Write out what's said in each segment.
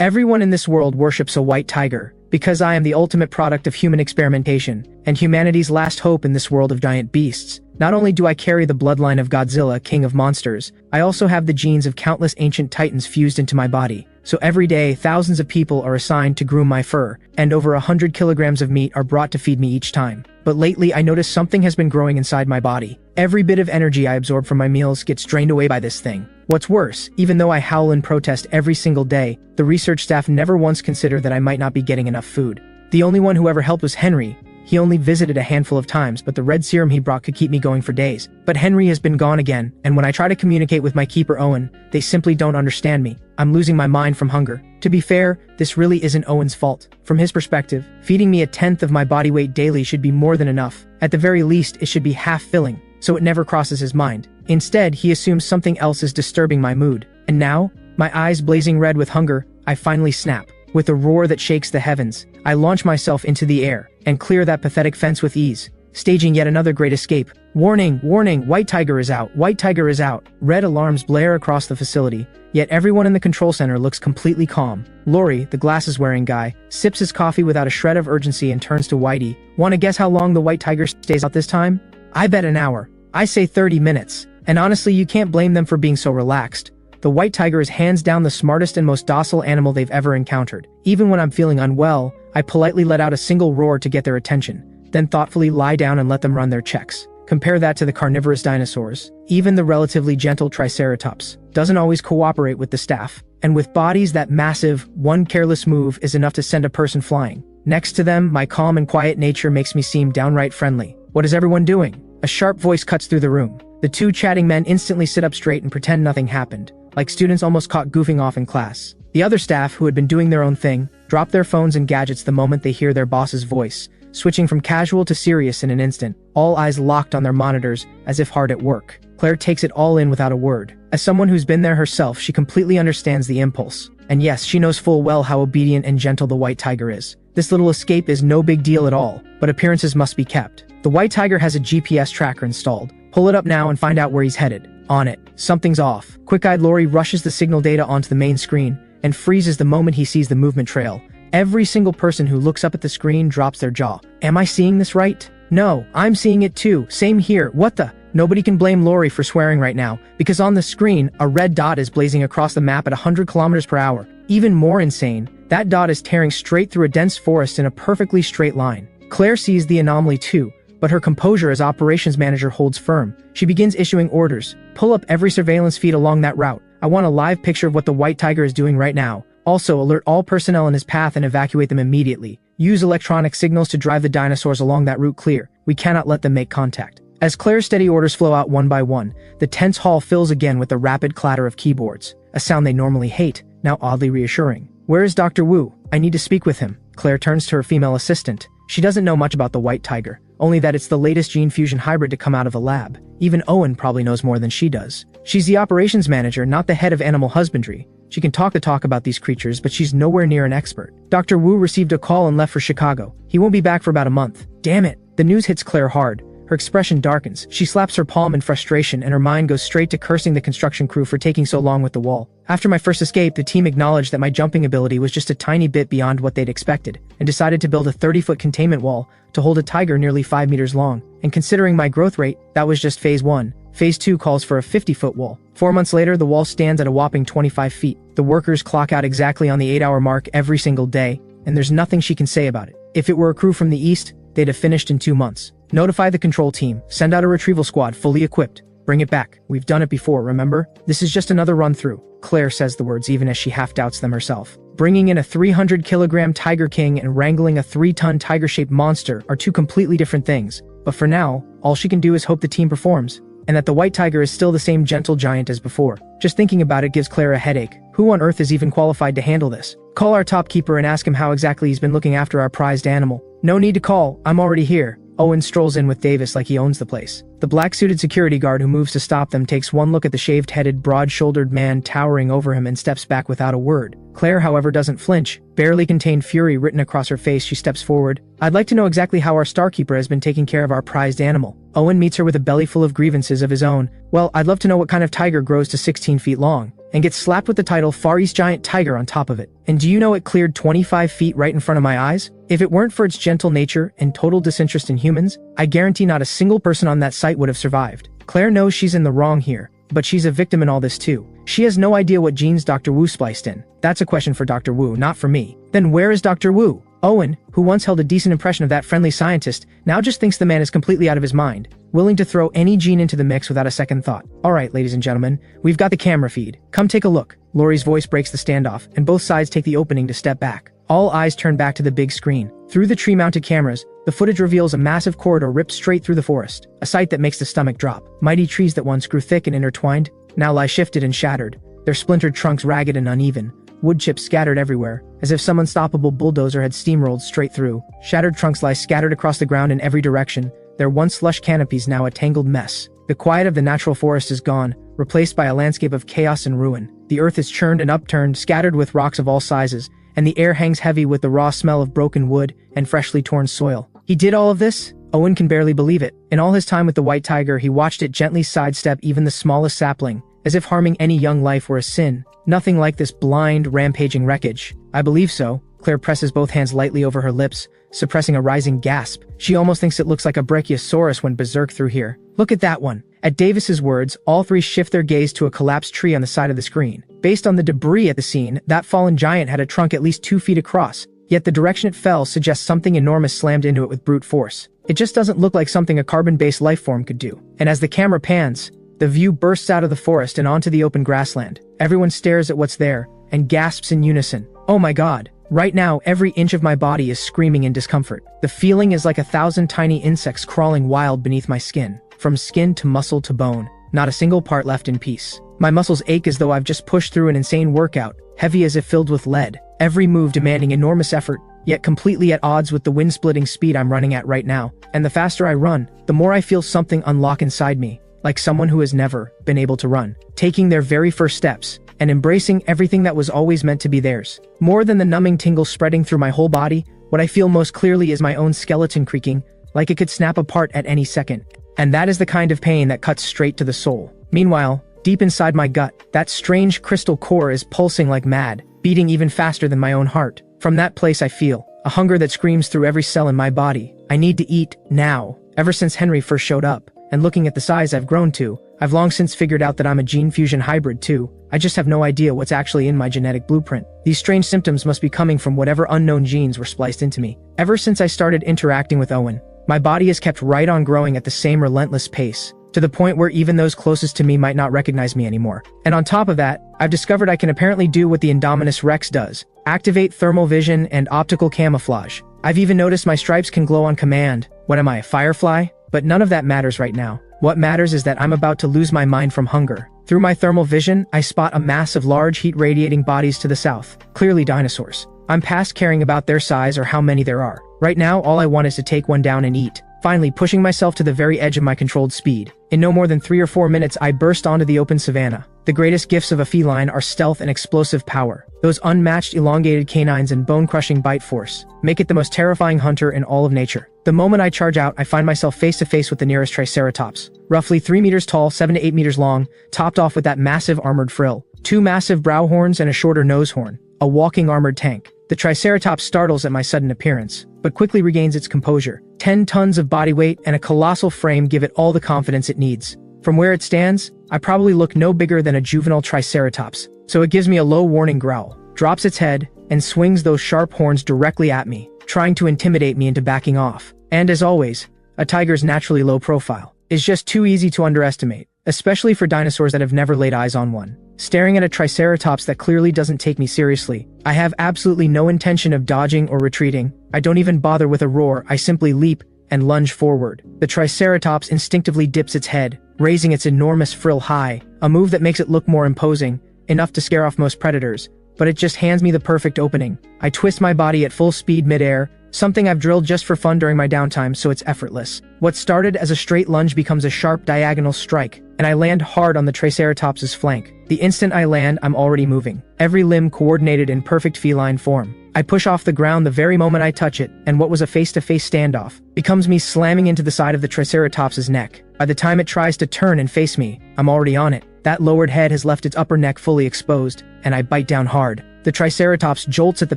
Everyone in this world worships a white tiger, because I am the ultimate product of human experimentation, and humanity's last hope in this world of giant beasts. Not only do I carry the bloodline of Godzilla, king of monsters, I also have the genes of countless ancient titans fused into my body. So every day, thousands of people are assigned to groom my fur, and over 100 kilograms of meat are brought to feed me each time. But lately, I notice something has been growing inside my body. Every bit of energy I absorb from my meals gets drained away by this thing. What's worse, even though I howl in protest every single day, the research staff never once considered that I might not be getting enough food. The only one who ever helped was Henry. He only visited a handful of times, but the red serum he brought could keep me going for days. But Henry has been gone again, and when I try to communicate with my keeper Owen, they simply don't understand me. I'm losing my mind from hunger. To be fair, this really isn't Owen's fault. From his perspective, feeding me a tenth of my body weight daily should be more than enough. At the very least, it should be half filling, so it never crosses his mind. Instead, he assumes something else is disturbing my mood. And now, my eyes blazing red with hunger, I finally snap. With a roar that shakes the heavens, I launch myself into the air and clear that pathetic fence with ease, staging yet another great escape. Warning, warning, white tiger is out, white tiger is out. Red alarms blare across the facility, yet everyone in the control center looks completely calm. Lori, the glasses-wearing guy, sips his coffee without a shred of urgency and turns to Whitey. Wanna guess how long the white tiger stays out this time? I bet an hour. I say 30 minutes. And honestly, you can't blame them for being so relaxed. The white tiger is hands down the smartest and most docile animal they've ever encountered. Even when I'm feeling unwell, I politely let out a single roar to get their attention, then thoughtfully lie down and let them run their checks. Compare that to the carnivorous dinosaurs. Even the relatively gentle Triceratops doesn't always cooperate with the staff. And with bodies that massive, one careless move is enough to send a person flying. Next to them, my calm and quiet nature makes me seem downright friendly. What is everyone doing? A sharp voice cuts through the room. The two chatting men instantly sit up straight and pretend nothing happened, like students almost caught goofing off in class. The other staff, who had been doing their own thing, drop their phones and gadgets the moment they hear their boss's voice, switching from casual to serious in an instant, all eyes locked on their monitors as if hard at work. Claire takes it all in without a word. As someone who's been there herself, she completely understands the impulse. And yes, she knows full well how obedient and gentle the white tiger is. This little escape is no big deal at all, but appearances must be kept. The white tiger has a GPS tracker installed. Pull it up now and find out where he's headed. On it. Something's off. Quick-eyed Lori rushes the signal data onto the main screen and freezes the moment he sees the movement trail. Every single person who looks up at the screen drops their jaw. Am I seeing this right? No, I'm seeing it too. Same here. What the? Nobody can blame Lori for swearing right now, because on the screen, a red dot is blazing across the map at 100 kilometers per hour. Even more insane, that dot is tearing straight through a dense forest in a perfectly straight line. Claire sees the anomaly too, but her composure as operations manager holds firm. She begins issuing orders. Pull up every surveillance feed along that route. I want a live picture of what the white tiger is doing right now. Also, alert all personnel in his path and evacuate them immediately. Use electronic signals to drive the dinosaurs along that route clear. We cannot let them make contact. As Claire's steady orders flow out one by one, the tense hall fills again with the rapid clatter of keyboards, a sound they normally hate, now oddly reassuring. Where is Dr. Wu? I need to speak with him. Claire turns to her female assistant. She doesn't know much about the white tiger, only that it's the latest gene fusion hybrid to come out of the lab. Even Owen probably knows more than she does. She's the operations manager, not the head of animal husbandry. She can talk the talk about these creatures, but she's nowhere near an expert. Dr. Wu received a call and left for Chicago. He won't be back for about a month. Damn it. The news hits Claire hard. Her expression darkens. She slaps her palm in frustration and her mind goes straight to cursing the construction crew for taking so long with the wall. After my first escape, the team acknowledged that my jumping ability was just a tiny bit beyond what they'd expected and decided to build a 30-foot containment wall to hold a tiger nearly 5 meters long. And considering my growth rate, that was just phase 1. Phase 2 calls for a 50-foot wall. 4 months later, the wall stands at a whopping 25 feet. The workers clock out exactly on the 8-hour mark every single day, and there's nothing she can say about it. If it were a crew from the east, they'd have finished in 2 months. Notify the control team. Send out a retrieval squad fully equipped. Bring it back. We've done it before, remember? This is just another run-through. Claire says the words even as she half-doubts them herself. Bringing in a 300-kilogram Tiger King and wrangling a 3-ton tiger-shaped monster are two completely different things. But for now, all she can do is hope the team performs, and that the white tiger is still the same gentle giant as before. Just thinking about it gives Claire a headache. Who on earth is even qualified to handle this? Call our top keeper and ask him how exactly he's been looking after our prized animal. No need to call. I'm already here. Owen strolls in with Davis like he owns the place. The black-suited security guard who moves to stop them takes one look at the shaved-headed, broad-shouldered man towering over him and steps back without a word. Claire, however, doesn't flinch. Barely contained fury written across her face, she steps forward. I'd like to know exactly how our starkeeper has been taking care of our prized animal. Owen meets her with a belly full of grievances of his own. Well, I'd love to know what kind of tiger grows to 16 feet long. and gets slapped with the title Far East Giant Tiger on top of it. And do you know it cleared 25 feet right in front of my eyes? If it weren't for its gentle nature and total disinterest in humans, I guarantee not a single person on that site would have survived. Claire knows she's in the wrong here, but she's a victim in all this too. She has no idea what genes Dr. Wu spliced in. That's a question for Dr. Wu, not for me. Then where is Dr. Wu? Owen, who once held a decent impression of that friendly scientist, now just thinks the man is completely out of his mind, willing to throw any gene into the mix without a second thought. Alright, ladies and gentlemen, we've got the camera feed. Come take a look. Laurie's voice breaks the standoff, and both sides take the opening to step back. All eyes turn back to the big screen. Through the tree-mounted cameras, the footage reveals a massive corridor ripped straight through the forest, a sight that makes the stomach drop. Mighty trees that once grew thick and intertwined, now lie shifted and shattered, their splintered trunks ragged and uneven, wood chips scattered everywhere, as if some unstoppable bulldozer had steamrolled straight through. Shattered trunks lie scattered across the ground in every direction, their once lush canopies now a tangled mess. The quiet of the natural forest is gone, replaced by a landscape of chaos and ruin. The earth is churned and upturned, scattered with rocks of all sizes, and the air hangs heavy with the raw smell of broken wood and freshly torn soil. He did all of this? Owen can barely believe it. In all his time with the white tiger, he watched it gently sidestep even the smallest sapling, as if harming any young life were a sin. Nothing like this blind, rampaging wreckage. I believe so. Claire presses both hands lightly over her lips, suppressing a rising gasp. She almost thinks it looks like a brachiosaurus went berserk through here. Look at that one. At Davis's words, all three shift their gaze to a collapsed tree on the side of the screen. Based on the debris at the scene, that fallen giant had a trunk at least 2 feet across, yet the direction it fell suggests something enormous slammed into it with brute force. It just doesn't look like something a carbon-based life form could do. And as the camera pans, the view bursts out of the forest and onto the open grassland. Everyone stares at what's there and gasps in unison. Oh my god. Right now, every inch of my body is screaming in discomfort. The feeling is like 1,000 tiny insects crawling wild beneath my skin. From skin to muscle to bone, not a single part left in peace. My muscles ache as though I've just pushed through an insane workout, heavy as if filled with lead. Every move demanding enormous effort, yet completely at odds with the wind-splitting speed I'm running at right now. And the faster I run, the more I feel something unlock inside me, like someone who has never been able to run, taking their very first steps, and embracing everything that was always meant to be theirs. More than the numbing tingle spreading through my whole body, what I feel most clearly is my own skeleton creaking, like it could snap apart at any second. And that is the kind of pain that cuts straight to the soul. Meanwhile, deep inside my gut, that strange crystal core is pulsing like mad, beating even faster than my own heart. From that place I feel a hunger that screams through every cell in my body. I need to eat, now. Ever since Henry first showed up, and looking at the size I've grown to, I've long since figured out that I'm a gene fusion hybrid too. I just have no idea what's actually in my genetic blueprint. These strange symptoms must be coming from whatever unknown genes were spliced into me. Ever since I started interacting with Owen, my body has kept right on growing at the same relentless pace, to the point where even those closest to me might not recognize me anymore. And on top of that, I've discovered I can apparently do what the Indominus Rex does: activate thermal vision and optical camouflage. I've even noticed my stripes can glow on command. What am I, a firefly? But none of that matters right now. What matters is that I'm about to lose my mind from hunger. Through my thermal vision, I spot a mass of large heat-radiating bodies to the south, clearly dinosaurs. I'm past caring about their size or how many there are. Right now, all I want is to take one down and eat. Finally, pushing myself to the very edge of my controlled speed. In no more than 3 or 4 minutes, I burst onto the open savanna. The greatest gifts of a feline are stealth and explosive power. Those unmatched elongated canines and bone-crushing bite force make it the most terrifying hunter in all of nature. The moment I charge out, I find myself face to face with the nearest Triceratops. Roughly 3 meters tall, 7 to 8 meters long, topped off with that massive armored frill. 2 massive brow horns and a shorter nose horn. A walking armored tank. The Triceratops startles at my sudden appearance, but quickly regains its composure. 10 tons of body weight and a colossal frame give it all the confidence it needs. From where it stands, I probably look no bigger than a juvenile Triceratops, so it gives me a low warning growl, drops its head, and swings those sharp horns directly at me, trying to intimidate me into backing off. And as always, a tiger's naturally low profile is just too easy to underestimate, especially for dinosaurs that have never laid eyes on one. Staring at a Triceratops that clearly doesn't take me seriously, I have absolutely no intention of dodging or retreating. I don't even bother with a roar, I simply leap and lunge forward. The Triceratops instinctively dips its head, raising its enormous frill high, a move that makes it look more imposing, enough to scare off most predators, but it just hands me the perfect opening. I twist my body at full speed mid-air, something I've drilled just for fun during my downtime, so it's effortless. What started as a straight lunge becomes a sharp diagonal strike, and I land hard on the Triceratops's flank. The instant I land, I'm already moving, every limb coordinated in perfect feline form. I push off the ground the very moment I touch it, and what was a face-to-face standoff becomes me slamming into the side of the Triceratops's neck. By the time it tries to turn and face me, I'm already on it. That lowered head has left its upper neck fully exposed, and I bite down hard. The Triceratops jolts at the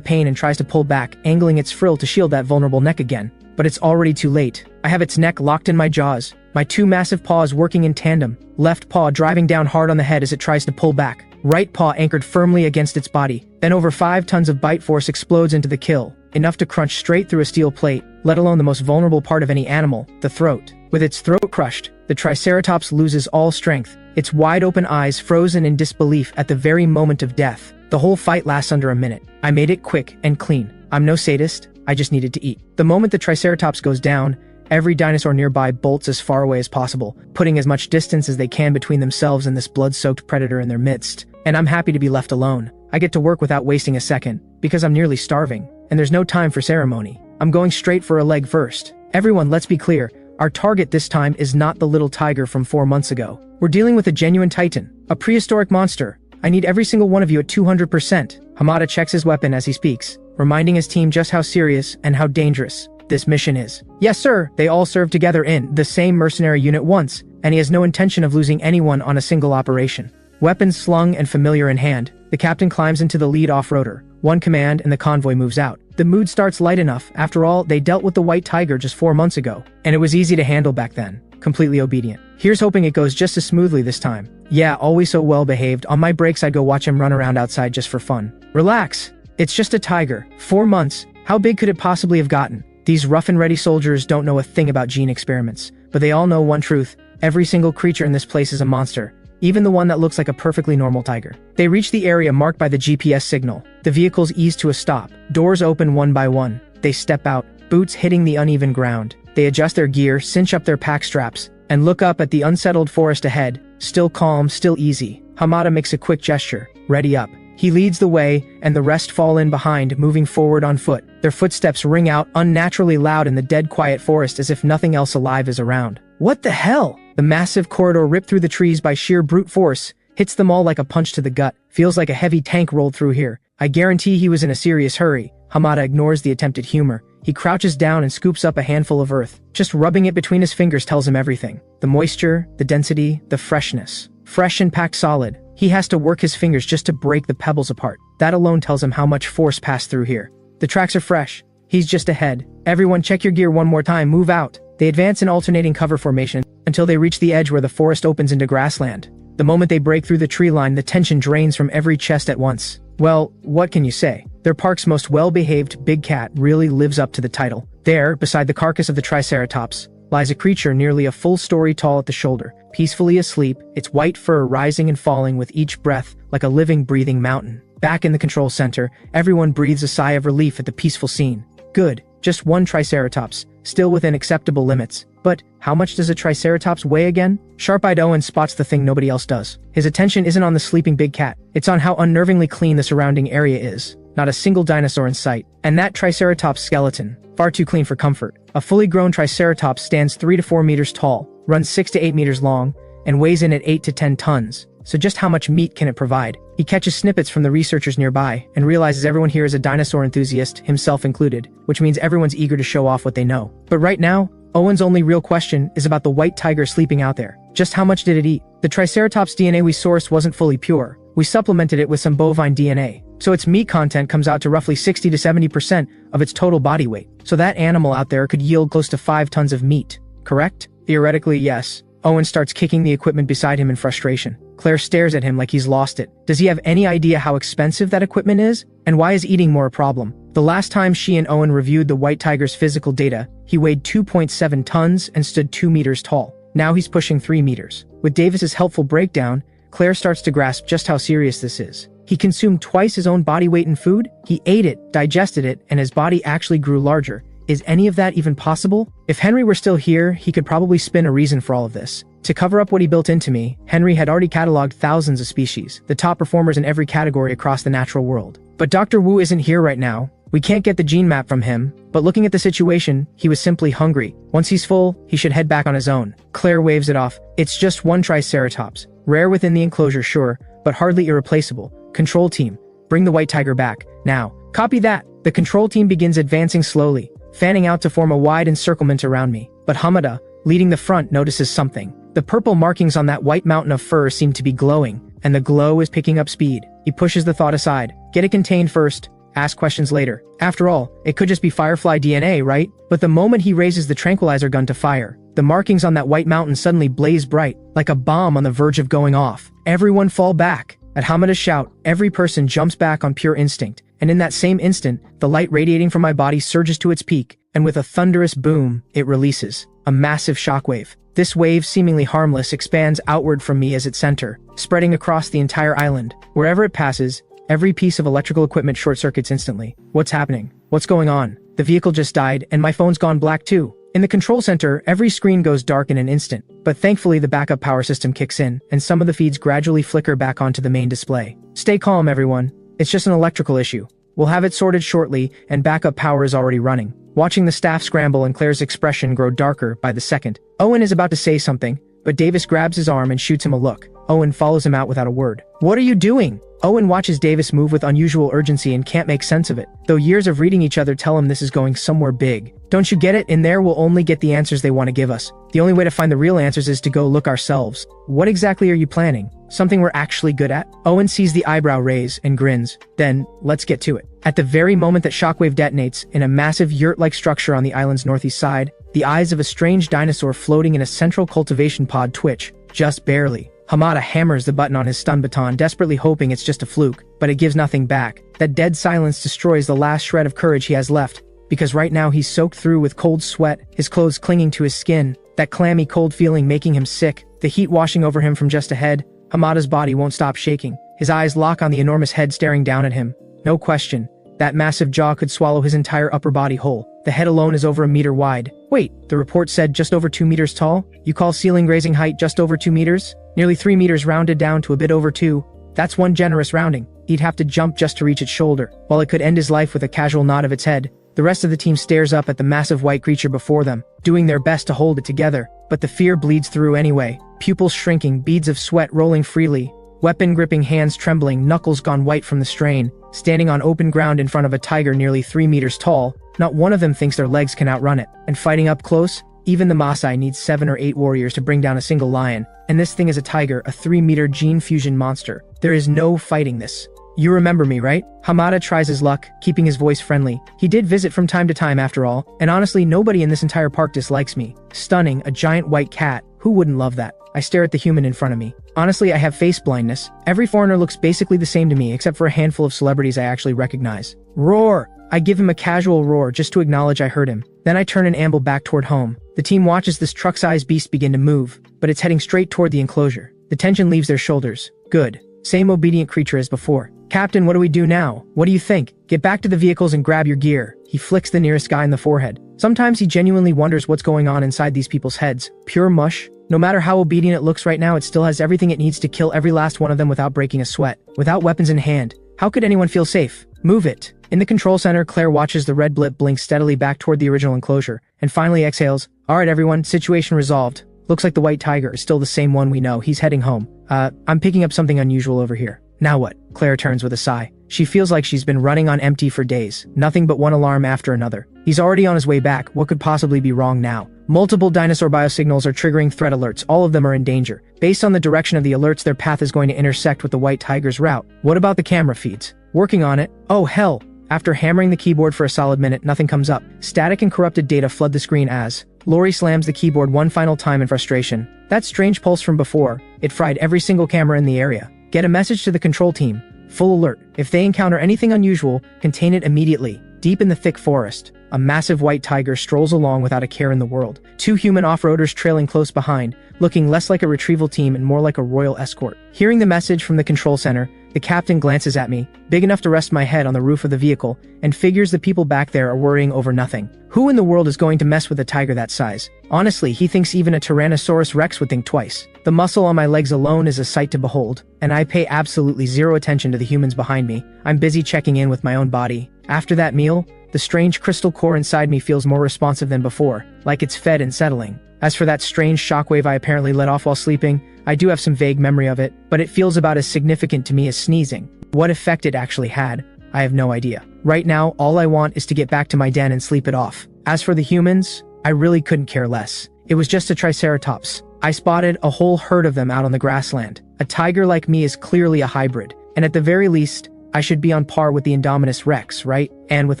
pain and tries to pull back, angling its frill to shield that vulnerable neck again. But it's already too late. I have its neck locked in my jaws, my two massive paws working in tandem, left paw driving down hard on the head as it tries to pull back, right paw anchored firmly against its body. Then over 5 tons of bite force explodes into the kill, enough to crunch straight through a steel plate, let alone the most vulnerable part of any animal, the throat. With its throat crushed, the Triceratops loses all strength, its wide-open eyes frozen in disbelief at the very moment of death. The whole fight lasts under a minute. I made it quick and clean. I'm no sadist, I just needed to eat. The moment the Triceratops goes down, every dinosaur nearby bolts as far away as possible, putting as much distance as they can between themselves and this blood-soaked predator in their midst. And I'm happy to be left alone. I get to work without wasting a second, because I'm nearly starving, and there's no time for ceremony. I'm going straight for a leg first. Everyone, let's be clear. Our target this time is not the little tiger from 4 months ago. We're dealing with a genuine titan, a prehistoric monster. I need every single one of you at 200%. Hamada checks his weapon as he speaks, reminding his team just how serious and how dangerous this mission is. Yes, sir, they all served together in the same mercenary unit once, and he has no intention of losing anyone on a single operation. Weapons slung and familiar in hand, the captain climbs into the lead off-roader. One command and the convoy moves out. The mood starts light enough. After all, they dealt with the white tiger just 4 months ago, and it was easy to handle back then. Completely obedient. Here's hoping it goes just as smoothly this time. Yeah, always so well behaved. On my breaks I'd go watch him run around outside just for fun. Relax. It's just a tiger. 4 months. How big could it possibly have gotten? These rough and ready soldiers don't know a thing about gene experiments, but they all know one truth. Every single creature in this place is a monster. Even the one that looks like a perfectly normal tiger. They reach the area marked by the GPS signal. The vehicles ease to a stop. Doors open one by one. They step out, boots hitting the uneven ground. They adjust their gear, cinch up their pack straps, and look up at the unsettled forest ahead. Still calm, still easy. Hamada makes a quick gesture. Ready up. He leads the way, and the rest fall in behind, moving forward on foot. Their footsteps ring out unnaturally loud in the dead quiet forest as if nothing else alive is around. What the hell? The massive corridor ripped through the trees by sheer brute force, hits them all like a punch to the gut. Feels like a heavy tank rolled through here. I guarantee he was in a serious hurry. Hamada ignores the attempted humor. He crouches down and scoops up a handful of earth. Just rubbing it between his fingers tells him everything. The moisture, the density, the freshness. Fresh and packed solid. He has to work his fingers just to break the pebbles apart. That alone tells him how much force passed through here. The tracks are fresh. He's just ahead. Everyone check your gear one more time, move out. They advance in alternating cover formation until they reach the edge where the forest opens into grassland. The moment they break through the tree line, the tension drains from every chest at once. Well, what can you say? Their park's most well-behaved big cat really lives up to the title. There, beside the carcass of the Triceratops, lies a creature nearly a full story tall at the shoulder, peacefully asleep, its white fur rising and falling with each breath like a living, breathing mountain. Back in the control center, everyone breathes a sigh of relief at the peaceful scene. Good, just one Triceratops, still within acceptable limits. But how much does a Triceratops weigh again? Sharp-eyed Owen spots the thing nobody else does. His attention isn't on the sleeping big cat. It's on how unnervingly clean the surrounding area is. Not a single dinosaur in sight. And that Triceratops skeleton, far too clean for comfort. A fully grown Triceratops stands 3 to 4 meters tall, runs 6 to 8 meters long, and weighs in at 8 to 10 tons. So just how much meat can it provide? He catches snippets from the researchers nearby and realizes everyone here is a dinosaur enthusiast, himself included, which means everyone's eager to show off what they know. But right now, Owen's only real question is about the white tiger sleeping out there. Just how much did it eat? The Triceratops DNA we sourced wasn't fully pure. We supplemented it with some bovine DNA, so its meat content comes out to roughly 60 to 70% of its total body weight. So that animal out there could yield close to 5 tons of meat, correct? Theoretically, yes. Owen starts kicking the equipment beside him in frustration. Claire stares at him like he's lost it. Does he have any idea how expensive that equipment is? And why is eating more a problem? The last time she and Owen reviewed the white tiger's physical data, he weighed 2.7 tons and stood 2 meters tall. Now he's pushing 3 meters. With Davis's helpful breakdown, Claire starts to grasp just how serious this is. He consumed twice his own body weight in food? He ate it, digested it, and his body actually grew larger. Is any of that even possible? If Henry were still here, he could probably spin a reason for all of this. To cover up what he built into me, Henry had already cataloged thousands of species, the top performers in every category across the natural world. But Dr. Wu isn't here right now. We can't get the gene map from him, but looking at the situation, he was simply hungry. Once he's full, he should head back on his own. Claire waves it off. It's just one Triceratops. Rare within the enclosure, sure, but hardly irreplaceable. Control team, bring the white tiger back, now. Copy that. The control team begins advancing slowly, fanning out to form a wide encirclement around me. But Hamada, leading the front, notices something. The purple markings on that white mountain of fur seem to be glowing, and the glow is picking up speed. He pushes the thought aside. Get it contained first. Ask questions later. After all, it could just be firefly DNA, right? But the moment he raises the tranquilizer gun to fire, the markings on that white mountain suddenly blaze bright, like a bomb on the verge of going off. Everyone fall back. At Hamada's shout, every person jumps back on pure instinct, and in that same instant, the light radiating from my body surges to its peak, and with a thunderous boom, it releases a massive shockwave. This wave, seemingly harmless, expands outward from me as its center, spreading across the entire island. Wherever it passes, every piece of electrical equipment short-circuits instantly. What's happening? What's going on? The vehicle just died, and my phone's gone black too. In the control center, every screen goes dark in an instant, but thankfully the backup power system kicks in, and some of the feeds gradually flicker back onto the main display. Stay calm, everyone. It's just an electrical issue. We'll have it sorted shortly, and backup power is already running. Watching the staff scramble and Claire's expression grow darker by the second. Owen is about to say something, but Davis grabs his arm and shoots him a look. Owen follows him out without a word. What are you doing? Owen watches Davis move with unusual urgency and can't make sense of it, though years of reading each other tell him this is going somewhere big. Don't you get it? In there we'll only get the answers they want to give us. The only way to find the real answers is to go look ourselves. What exactly are you planning? Something we're actually good at? Owen sees the eyebrow raise and grins. Then, let's get to it. At the very moment that shockwave detonates in a massive yurt-like structure on the island's northeast side, the eyes of a strange dinosaur floating in a central cultivation pod twitch, just barely. Hamada hammers the button on his stun baton, desperately hoping it's just a fluke, but it gives nothing back. That dead silence destroys the last shred of courage he has left, because right now he's soaked through with cold sweat, his clothes clinging to his skin, that clammy cold feeling making him sick, the heat washing over him from just ahead. Hamada's body won't stop shaking. His eyes lock on the enormous head staring down at him. No question, that massive jaw could swallow his entire upper body whole. The head alone is over a meter wide. Wait, the report said just over 2 meters tall? You call ceiling grazing height just over 2 meters? Nearly 3 meters rounded down to a bit over 2. That's one generous rounding. He'd have to jump just to reach its shoulder. While it could end his life with a casual nod of its head, the rest of the team stares up at the massive white creature before them, doing their best to hold it together. But the fear bleeds through anyway. Pupils shrinking, beads of sweat rolling freely, weapon-gripping hands trembling, knuckles gone white from the strain. Standing on open ground in front of a tiger nearly 3 meters tall, not one of them thinks their legs can outrun it. And fighting up close, even the Maasai needs 7 or 8 warriors to bring down a single lion. And this thing is a tiger, a 3-meter gene fusion monster. There is no fighting this. You remember me, right? Hamada tries his luck, keeping his voice friendly. He did visit from time to time after all, and honestly nobody in this entire park dislikes me. Stunning, a giant white cat. Who wouldn't love that? I stare at the human in front of me. Honestly, I have face blindness. Every foreigner looks basically the same to me, except for a handful of celebrities I actually recognize. Roar! I give him a casual roar just to acknowledge I heard him. Then I turn and amble back toward home. The team watches this truck-sized beast begin to move, but it's heading straight toward the enclosure. The tension leaves their shoulders. Good. Same obedient creature as before. Captain, what do we do now? What do you think? Get back to the vehicles and grab your gear. He flicks the nearest guy in the forehead. Sometimes he genuinely wonders what's going on inside these people's heads. Pure mush. No matter how obedient it looks right now, it still has everything it needs to kill every last one of them without breaking a sweat. Without weapons in hand, how could anyone feel safe? Move it. In the control center, Claire watches the red blip blink steadily back toward the original enclosure, and finally exhales. Alright everyone, situation resolved. Looks like the white tiger is still the same one we know. He's heading home. I'm picking up something unusual over here. Now what? Claire turns with a sigh. She feels like she's been running on empty for days. Nothing but one alarm after another. He's already on his way back. What could possibly be wrong now? Multiple dinosaur biosignals are triggering threat alerts. All of them are in danger. Based on the direction of the alerts, their path is going to intersect with the white tiger's route. What about the camera feeds? Working on it. Oh hell! After hammering the keyboard for a solid minute, nothing comes up. Static and corrupted data flood the screen as Lori slams the keyboard one final time in frustration. That strange pulse from before, it fried every single camera in the area. Get a message to the control team. Full alert. If they encounter anything unusual, contain it immediately. Deep in the thick forest, a massive white tiger strolls along without a care in the world. 2 human off-roaders trailing close behind, looking less like a retrieval team and more like a royal escort. Hearing the message from the control center, the captain glances at me, big enough to rest my head on the roof of the vehicle, and figures the people back there are worrying over nothing. Who in the world is going to mess with a tiger that size? Honestly, he thinks even a Tyrannosaurus Rex would think twice. The muscle on my legs alone is a sight to behold, and I pay absolutely zero attention to the humans behind me. I'm busy checking in with my own body. After that meal, the strange crystal core inside me feels more responsive than before, like it's fed and settling. As for that strange shockwave I apparently let off while sleeping, I do have some vague memory of it, but it feels about as significant to me as sneezing. What effect it actually had, I have no idea. Right now, all I want is to get back to my den and sleep it off. As for the humans, I really couldn't care less. It was just a triceratops. I spotted a whole herd of them out on the grassland. A tiger like me is clearly a hybrid, and at the very least, I should be on par with the Indominus Rex, right? And with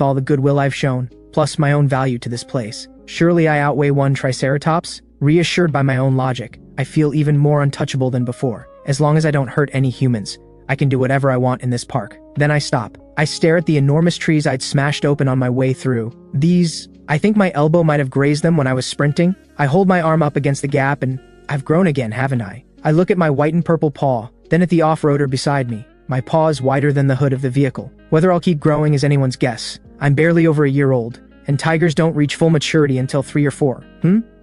all the goodwill I've shown, plus my own value to this place. Surely I outweigh one Triceratops? Reassured by my own logic, I feel even more untouchable than before. As long as I don't hurt any humans, I can do whatever I want in this park. Then I stop. I stare at the enormous trees I'd smashed open on my way through. I think my elbow might have grazed them when I was sprinting. I hold my arm up against the gap and I've grown again, haven't I? I look at my white and purple paw, then at the off-roader beside me. My paw is wider than the hood of the vehicle. Whether I'll keep growing is anyone's guess. I'm barely over a year old, and tigers don't reach full maturity until 3 or 4.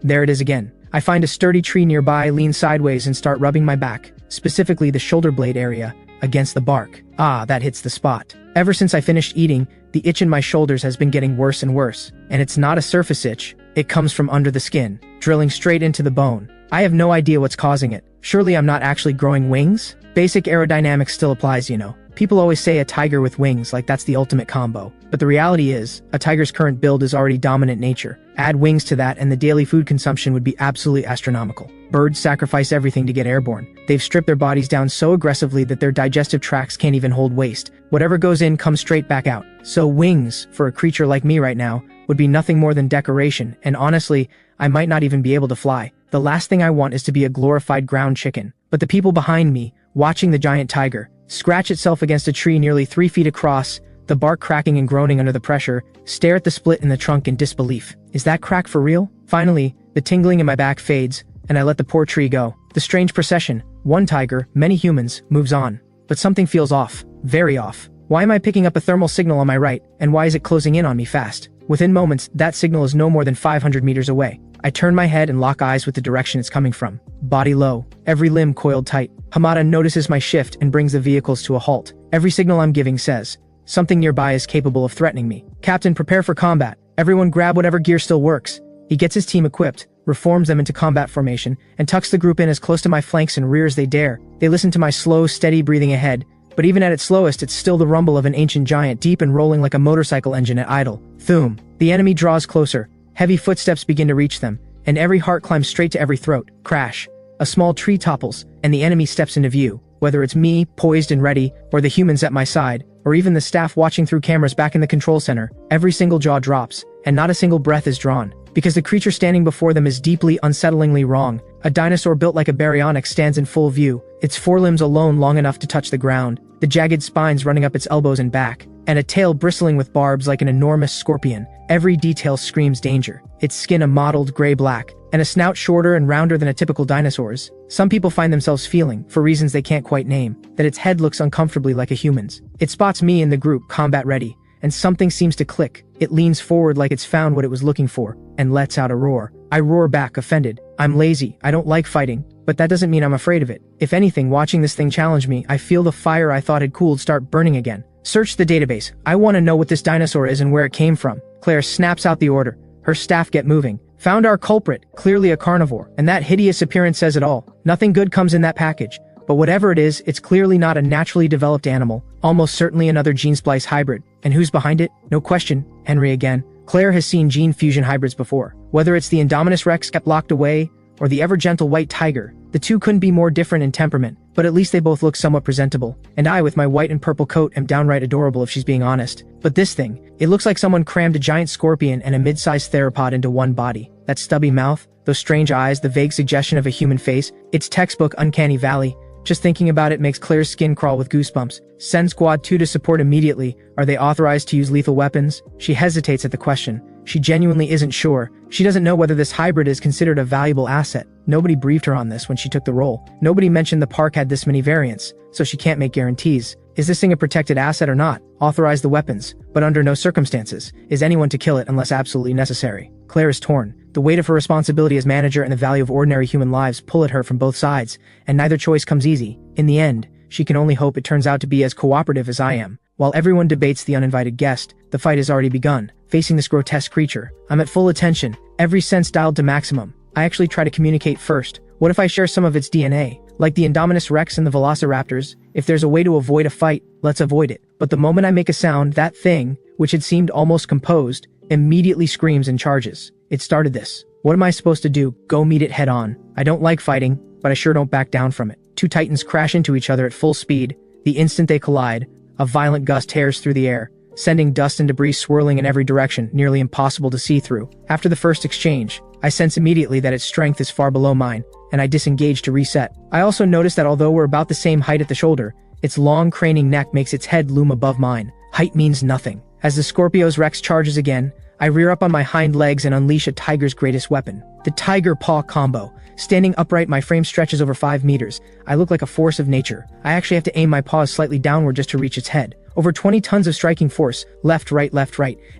There it is again. I find a sturdy tree nearby, lean sideways and start rubbing my back, specifically the shoulder blade area, against the bark. Ah, that hits the spot. Ever since I finished eating, the itch in my shoulders has been getting worse and worse. And it's not a surface itch, it comes from under the skin, drilling straight into the bone. I have no idea what's causing it. Surely I'm not actually growing wings? Basic aerodynamics still applies, you know. People always say a tiger with wings like that's the ultimate combo. But the reality is, a tiger's current build is already dominant nature. Add wings to that and the daily food consumption would be absolutely astronomical. Birds sacrifice everything to get airborne. They've stripped their bodies down so aggressively that their digestive tracts can't even hold waste. Whatever goes in comes straight back out. So wings, for a creature like me right now, would be nothing more than decoration, and honestly, I might not even be able to fly. The last thing I want is to be a glorified ground chicken. But the people behind me, watching the giant tiger scratch itself against a tree nearly 3 feet across, the bark cracking and groaning under the pressure, stare at the split in the trunk in disbelief. Is that crack for real? Finally, the tingling in my back fades, and I let the poor tree go. The strange procession, one tiger, many humans, moves on. But something feels off. Very off. Why am I picking up a thermal signal on my right, and why is it closing in on me fast? Within moments, that signal is no more than 500 meters away. I turn my head and lock eyes with the direction it's coming from. Body low, every limb coiled tight. Hamada notices my shift and brings the vehicles to a halt. Every signal I'm giving says, something nearby is capable of threatening me. Captain, prepare for combat. Everyone grab whatever gear still works. He gets his team equipped, reforms them into combat formation, and tucks the group in as close to my flanks and rear as they dare. They listen to my slow, steady breathing ahead, but even at its slowest it's still the rumble of an ancient giant, deep and rolling like a motorcycle engine at idle. Thoom. The enemy draws closer. Heavy footsteps begin to reach them, and every heart climbs straight to every throat. Crash. A small tree topples, and the enemy steps into view. Whether it's me, poised and ready, or the humans at my side, or even the staff watching through cameras back in the control center, every single jaw drops, and not a single breath is drawn. Because the creature standing before them is deeply, unsettlingly wrong. A dinosaur built like a baryonyx stands in full view, its forelimbs alone long enough to touch the ground, the jagged spines running up its elbows and back, and a tail bristling with barbs like an enormous scorpion. Every detail screams danger. Its skin a mottled gray-black, and a snout shorter and rounder than a typical dinosaur's. Some people find themselves feeling, for reasons they can't quite name, that its head looks uncomfortably like a human's. It spots me in the group, combat ready, and something seems to click. It leans forward like it's found what it was looking for, and lets out a roar. I roar back, offended. I'm lazy, I don't like fighting, but that doesn't mean I'm afraid of it. If anything, watching this thing challenge me, I feel the fire I thought had cooled start burning again. Search the database. I want to know what this dinosaur is and where it came from. Claire snaps out the order. Her staff get moving. Found our culprit, clearly a carnivore, and that hideous appearance says it all. Nothing good comes in that package. But whatever it is, it's clearly not a naturally developed animal, almost certainly another gene splice hybrid. And who's behind it? No question. Henry again. Claire has seen gene fusion hybrids before. Whether it's the Indominus Rex kept locked away, or the ever-gentle white tiger, the two couldn't be more different in temperament, but at least they both look somewhat presentable. And I, with my white and purple coat, am downright adorable if she's being honest. But this thing, it looks like someone crammed a giant scorpion and a mid-sized theropod into one body. That stubby mouth, those strange eyes, the vague suggestion of a human face, it's textbook Uncanny Valley. Just thinking about it makes Claire's skin crawl with goosebumps. Send Squad 2 to support immediately. Are they authorized to use lethal weapons? She hesitates at the question. She genuinely isn't sure. She doesn't know whether this hybrid is considered a valuable asset. Nobody briefed her on this when she took the role. Nobody mentioned the park had this many variants, so she can't make guarantees. Is this thing a protected asset or not? Authorize the weapons, but under no circumstances is anyone to kill it unless absolutely necessary. Claire is torn. The weight of her responsibility as manager and the value of ordinary human lives pull at her from both sides, and neither choice comes easy. In the end, she can only hope it turns out to be as cooperative as I am. While everyone debates the uninvited guest, the fight has already begun. Facing this grotesque creature, I'm at full attention, every sense dialed to maximum. I actually try to communicate first. What if I share some of its DNA? Like the Indominus Rex and the Velociraptors, if there's a way to avoid a fight, let's avoid it. But the moment I make a sound, that thing, which had seemed almost composed, immediately screams and charges. It started this. What am I supposed to do? Go meet it head on. I don't like fighting, but I sure don't back down from it. Two titans crash into each other at full speed. The instant they collide, a violent gust tears through the air, sending dust and debris swirling in every direction, nearly impossible to see through. After the first exchange, I sense immediately that its strength is far below mine, and I disengage to reset. I also notice that although we're about the same height at the shoulder, its long craning neck makes its head loom above mine. Height means nothing. As the Scorpio's Rex charges again, I rear up on my hind legs and unleash a tiger's greatest weapon. The tiger paw combo. Standing upright, my frame stretches over 5 meters. I look like a force of nature. I actually have to aim my paws slightly downward just to reach its head. Over 20 tons of striking force, left, right,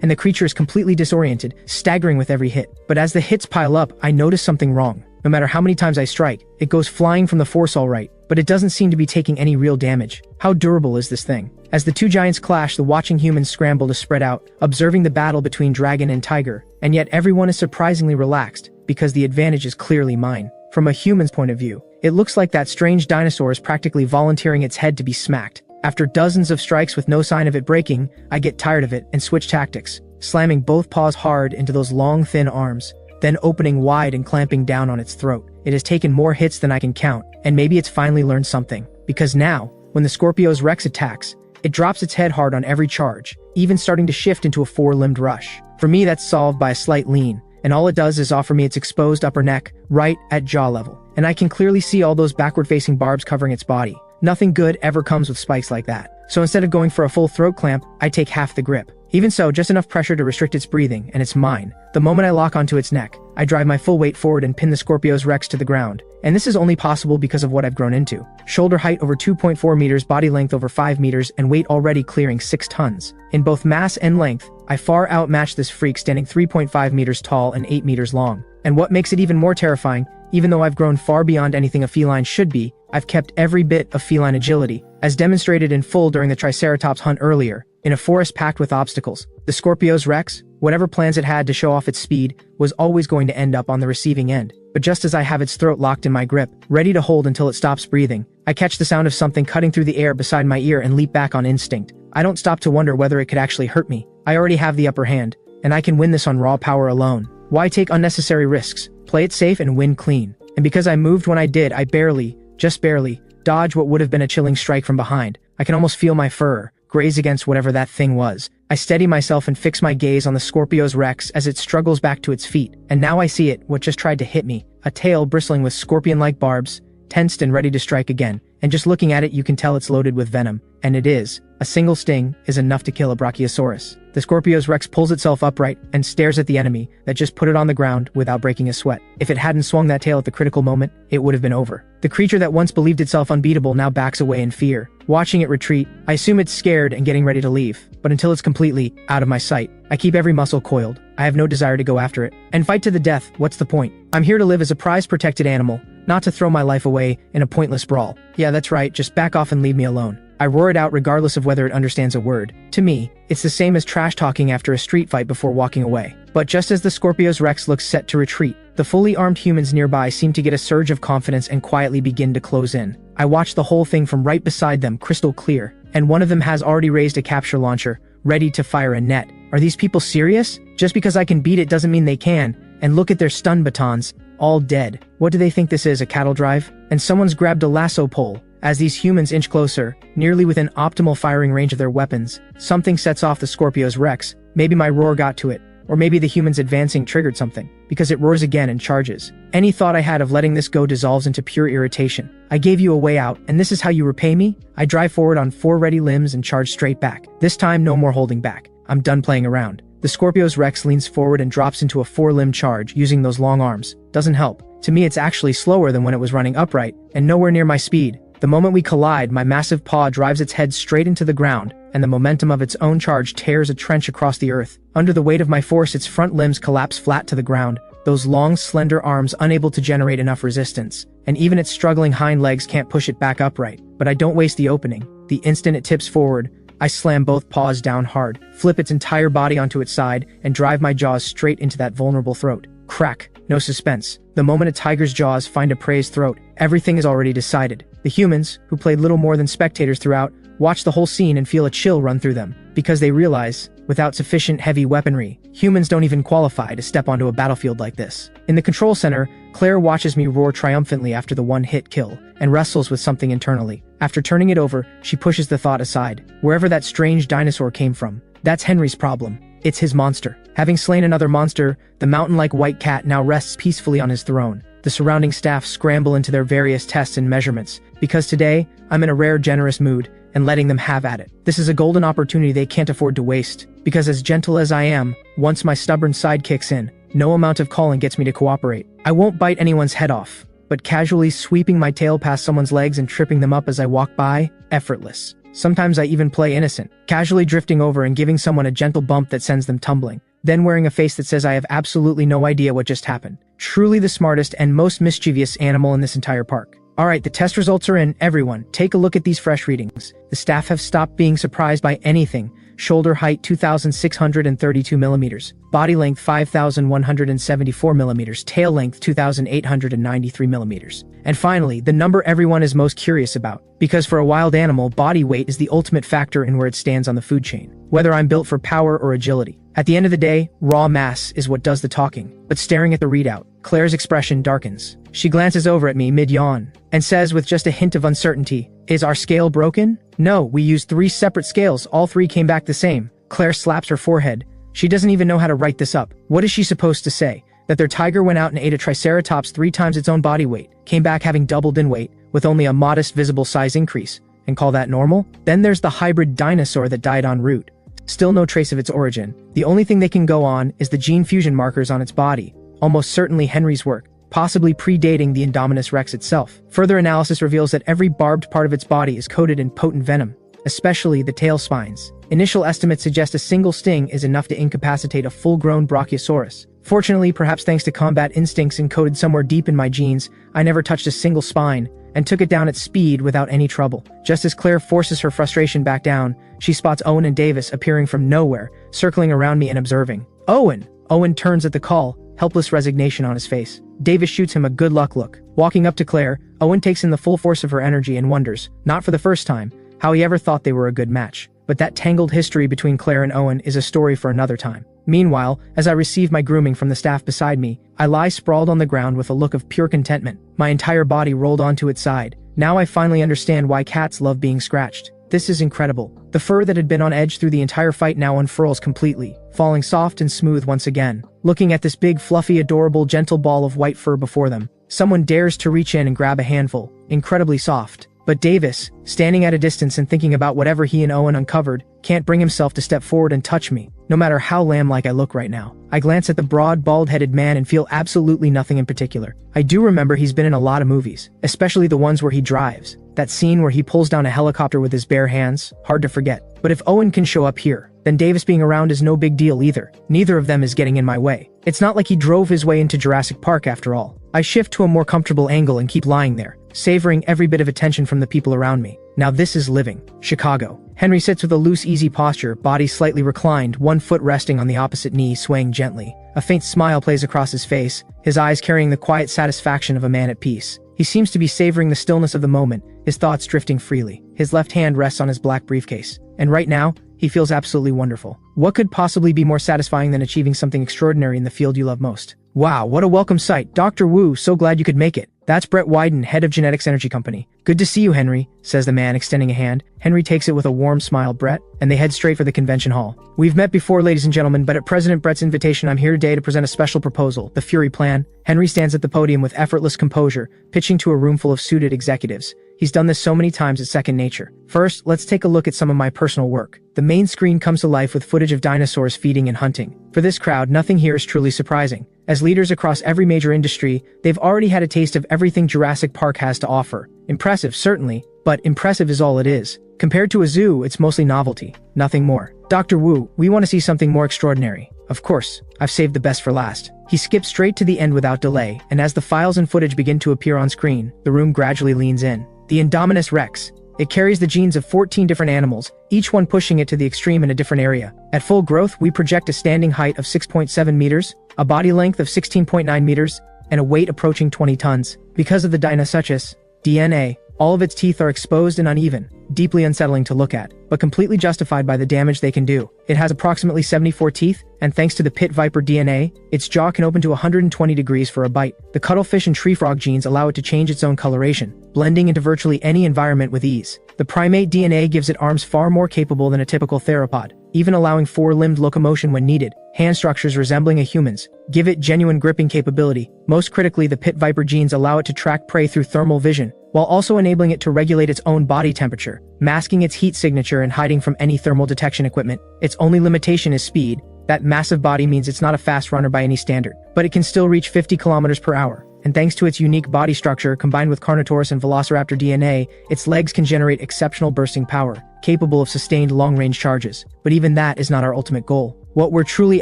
and the creature is completely disoriented, staggering with every hit. But as the hits pile up, I notice something wrong. No matter how many times I strike, it goes flying from the force all right, but it doesn't seem to be taking any real damage. How durable is this thing? As the two giants clash, the watching humans scramble to spread out, observing the battle between dragon and tiger, and yet everyone is surprisingly relaxed, because the advantage is clearly mine. From a human's point of view, it looks like that strange dinosaur is practically volunteering its head to be smacked. After dozens of strikes with no sign of it breaking, I get tired of it and switch tactics, slamming both paws hard into those long, thin arms, then opening wide and clamping down on its throat. It has taken more hits than I can count, and maybe it's finally learned something. Because now, when the Scorpio's Rex attacks, it drops its head hard on every charge, even starting to shift into a four-limbed rush. For me, that's solved by a slight lean, and all it does is offer me its exposed upper neck, right at jaw level. And I can clearly see all those backward-facing barbs covering its body. Nothing good ever comes with spikes like that. So instead of going for a full throat clamp, I take half the grip. Even so, just enough pressure to restrict its breathing, and it's mine. The moment I lock onto its neck, I drive my full weight forward and pin the Scorpio's Rex to the ground. And this is only possible because of what I've grown into. Shoulder height over 2.4 meters, body length over 5 meters, and weight already clearing 6 tons. In both mass and length, I far outmatch this freak standing 3.5 meters tall and 8 meters long. And what makes it even more terrifying, even though I've grown far beyond anything a feline should be, I've kept every bit of feline agility, as demonstrated in full during the Triceratops hunt earlier, in a forest packed with obstacles. The Scorpio's Rex, whatever plans it had to show off its speed, was always going to end up on the receiving end. But just as I have its throat locked in my grip, ready to hold until it stops breathing, I catch the sound of something cutting through the air beside my ear and leap back on instinct. I don't stop to wonder whether it could actually hurt me. I already have the upper hand, and I can win this on raw power alone. Why take unnecessary risks? Play it safe and win clean. And because I moved when I did, I barely, just barely, dodge what would have been a chilling strike from behind. I can almost feel my fur graze against whatever that thing was. I steady myself and fix my gaze on the Scorpio's Rex as it struggles back to its feet. And now I see it, what just tried to hit me. A tail bristling with scorpion-like barbs, tensed and ready to strike again. And just looking at it, you can tell it's loaded with venom. And it is. A single sting is enough to kill a Brachiosaurus. The Scorpio's Rex pulls itself upright and stares at the enemy that just put it on the ground without breaking a sweat. If it hadn't swung that tail at the critical moment, it would have been over. The creature that once believed itself unbeatable now backs away in fear. Watching it retreat, I assume it's scared and getting ready to leave. But until it's completely out of my sight, I keep every muscle coiled. I have no desire to go after it. And fight to the death, what's the point? I'm here to live as a prize-protected animal, not to throw my life away in a pointless brawl. Yeah, that's right, just back off and leave me alone. I roar it out regardless of whether it understands a word. To me, it's the same as trash talking after a street fight before walking away. But just as the Scorpio's Rex looks set to retreat, the fully armed humans nearby seem to get a surge of confidence and quietly begin to close in. I watch the whole thing from right beside them, crystal clear, and one of them has already raised a capture launcher, ready to fire a net. Are these people serious? Just because I can beat it doesn't mean they can. And look at their stun batons, all dead. What do they think this is, a cattle drive? And someone's grabbed a lasso pole. As these humans inch closer, nearly within optimal firing range of their weapons, something sets off the Scorpio's Rex. Maybe my roar got to it, or maybe the humans advancing triggered something, because it roars again and charges. Any thought I had of letting this go dissolves into pure irritation. I gave you a way out, and this is how you repay me? I drive forward on 4 ready limbs and charge straight back. This time, no more holding back. I'm done playing around. The Scorpio's Rex leans forward and drops into a 4-limb charge using those long arms. Doesn't help. To me, it's actually slower than when it was running upright, and nowhere near my speed. The moment we collide, my massive paw drives its head straight into the ground, and the momentum of its own charge tears a trench across the earth. Under the weight of my force, its front limbs collapse flat to the ground, those long, slender arms unable to generate enough resistance. And even its struggling hind legs can't push it back upright. But I don't waste the opening. The instant it tips forward, I slam both paws down hard, flip its entire body onto its side, and drive my jaws straight into that vulnerable throat. Crack. No suspense. The moment a tiger's jaws find a prey's throat, everything is already decided. The humans, who played little more than spectators throughout, watch the whole scene and feel a chill run through them. because they realize, without sufficient heavy weaponry, humans don't even qualify to step onto a battlefield like this. In the control center, Claire watches me roar triumphantly after the one-hit kill, and wrestles with something internally. After turning it over, she pushes the thought aside. Wherever that strange dinosaur came from, that's Henry's problem. It's his monster. Having slain another monster, the mountain-like white cat now rests peacefully on his throne. The surrounding staff scramble into their various tests and measurements, because today, I'm in a rare generous mood, and letting them have at it. This is a golden opportunity they can't afford to waste, because as gentle as I am, once my stubborn side kicks in, no amount of calling gets me to cooperate. I won't bite anyone's head off, but casually sweeping my tail past someone's legs and tripping them up as I walk by, effortless. Sometimes I even play innocent, casually drifting over and giving someone a gentle bump that sends them tumbling, then wearing a face that says I have absolutely no idea what just happened. Truly the smartest and most mischievous animal in this entire park. Alright, the test results are in. Everyone, take a look at these fresh readings. The staff have stopped being surprised by anything. Shoulder height 2,632 millimeters. Body length 5,174 millimeters. Tail length 2,893 millimeters. And finally, the number everyone is most curious about. Because for a wild animal, body weight is the ultimate factor in where it stands on the food chain. Whether I'm built for power or agility. At the end of the day, raw mass is what does the talking. But staring at the readout, Claire's expression darkens. She glances over at me mid-yawn, and says with just a hint of uncertainty, "Is our scale broken?" "No, we used 3 separate scales, all 3 came back the same." Claire slaps her forehead. She doesn't even know how to write this up. What is she supposed to say? That their tiger went out and ate a triceratops 3 times its own body weight, came back having doubled in weight, with only a modest visible size increase, and call that normal? Then there's the hybrid dinosaur that died en route. Still no trace of its origin. The only thing they can go on is the gene fusion markers on its body, almost certainly Henry's work, possibly predating the Indominus Rex itself. Further analysis reveals that every barbed part of its body is coated in potent venom, especially the tail spines. Initial estimates suggest a single sting is enough to incapacitate a full-grown Brachiosaurus. Fortunately, perhaps thanks to combat instincts encoded somewhere deep in my genes, I never touched a single spine, and took it down at speed without any trouble. Just as Claire forces her frustration back down, she spots Owen and Davis appearing from nowhere, circling around me and observing. "Owen!" Owen turns at the call, helpless resignation on his face. Davis shoots him a good luck look. Walking up to Claire, Owen takes in the full force of her energy and wonders, not for the first time, how he ever thought they were a good match. But that tangled history between Claire and Owen is a story for another time. Meanwhile, as I receive my grooming from the staff beside me, I lie sprawled on the ground with a look of pure contentment, my entire body rolled onto its side. Now I finally understand why cats love being scratched. This is incredible. The fur that had been on edge through the entire fight now unfurls completely, falling soft and smooth once again. Looking at this big, fluffy, adorable, gentle ball of white fur before them, someone dares to reach in and grab a handful, incredibly soft. But Davis, standing at a distance and thinking about whatever he and Owen uncovered, can't bring himself to step forward and touch me, no matter how lamb-like I look right now. I glance at the broad, bald-headed man and feel absolutely nothing in particular. I do remember he's been in a lot of movies, especially the ones where he drives. That scene where he pulls down a helicopter with his bare hands, hard to forget. But if Owen can show up here, then Davis being around is no big deal either. Neither of them is getting in my way. It's not like he drove his way into Jurassic Park after all. I shift to a more comfortable angle and keep lying there, savoring every bit of attention from the people around me. Now this is living. Chicago. Henry sits with a loose, easy posture, body slightly reclined, one foot resting on the opposite knee, swaying gently. A faint smile plays across his face, his eyes carrying the quiet satisfaction of a man at peace. He seems to be savoring the stillness of the moment, his thoughts drifting freely. His left hand rests on his black briefcase. And right now, he feels absolutely wonderful. What could possibly be more satisfying than achieving something extraordinary in the field you love most? Wow, what a welcome sight. Dr. Wu, so glad you could make it. That's Brett Wyden, head of Genetics Energy Company. Good to see you, Henry, says the man, extending a hand. Henry takes it with a warm smile. Brett, and they head straight for the convention hall. We've met before, ladies and gentlemen, but at President Brett's invitation, I'm here today to present a special proposal, the Fury Plan. Henry stands at the podium with effortless composure, pitching to a room full of suited executives. He's done this so many times it's second nature. First, let's take a look at some of my personal work. The main screen comes to life with footage of dinosaurs feeding and hunting. For this crowd, nothing here is truly surprising. As leaders across every major industry, they've already had a taste of everything Jurassic Park has to offer. Impressive, certainly, but impressive is all it is. Compared to a zoo, it's mostly novelty, nothing more. Dr. Wu, we want to see something more extraordinary. Of course, I've saved the best for last. He skips straight to the end without delay, and as the files and footage begin to appear on screen, the room gradually leans in. The Indominus Rex. It carries the genes of 14 different animals, each one pushing it to the extreme in a different area. At full growth, we project a standing height of 6.7 meters, a body length of 16.9 meters, and a weight approaching 20 tons. Because of the Dinosaurus DNA, All of its teeth are exposed and uneven, deeply unsettling to look at, but completely justified by the damage they can do. It has approximately 74 teeth, and thanks to the pit viper DNA, its jaw can open to 120 degrees for a bite. The cuttlefish and tree frog genes allow it to change its own coloration, blending into virtually any environment with ease. The primate DNA gives it arms far more capable than a typical theropod, even allowing four-limbed locomotion when needed. Hand structures resembling a human's give it genuine gripping capability. Most critically, the pit viper genes allow it to track prey through thermal vision, while also enabling it to regulate its own body temperature, masking its heat signature and hiding from any thermal detection equipment. Its only limitation is speed. That massive body means it's not a fast runner by any standard, but it can still reach 50 kilometers per hour. And thanks to its unique body structure combined with Carnotaurus and Velociraptor DNA, its legs can generate exceptional bursting power, capable of sustained long-range charges. But even that is not our ultimate goal. What we're truly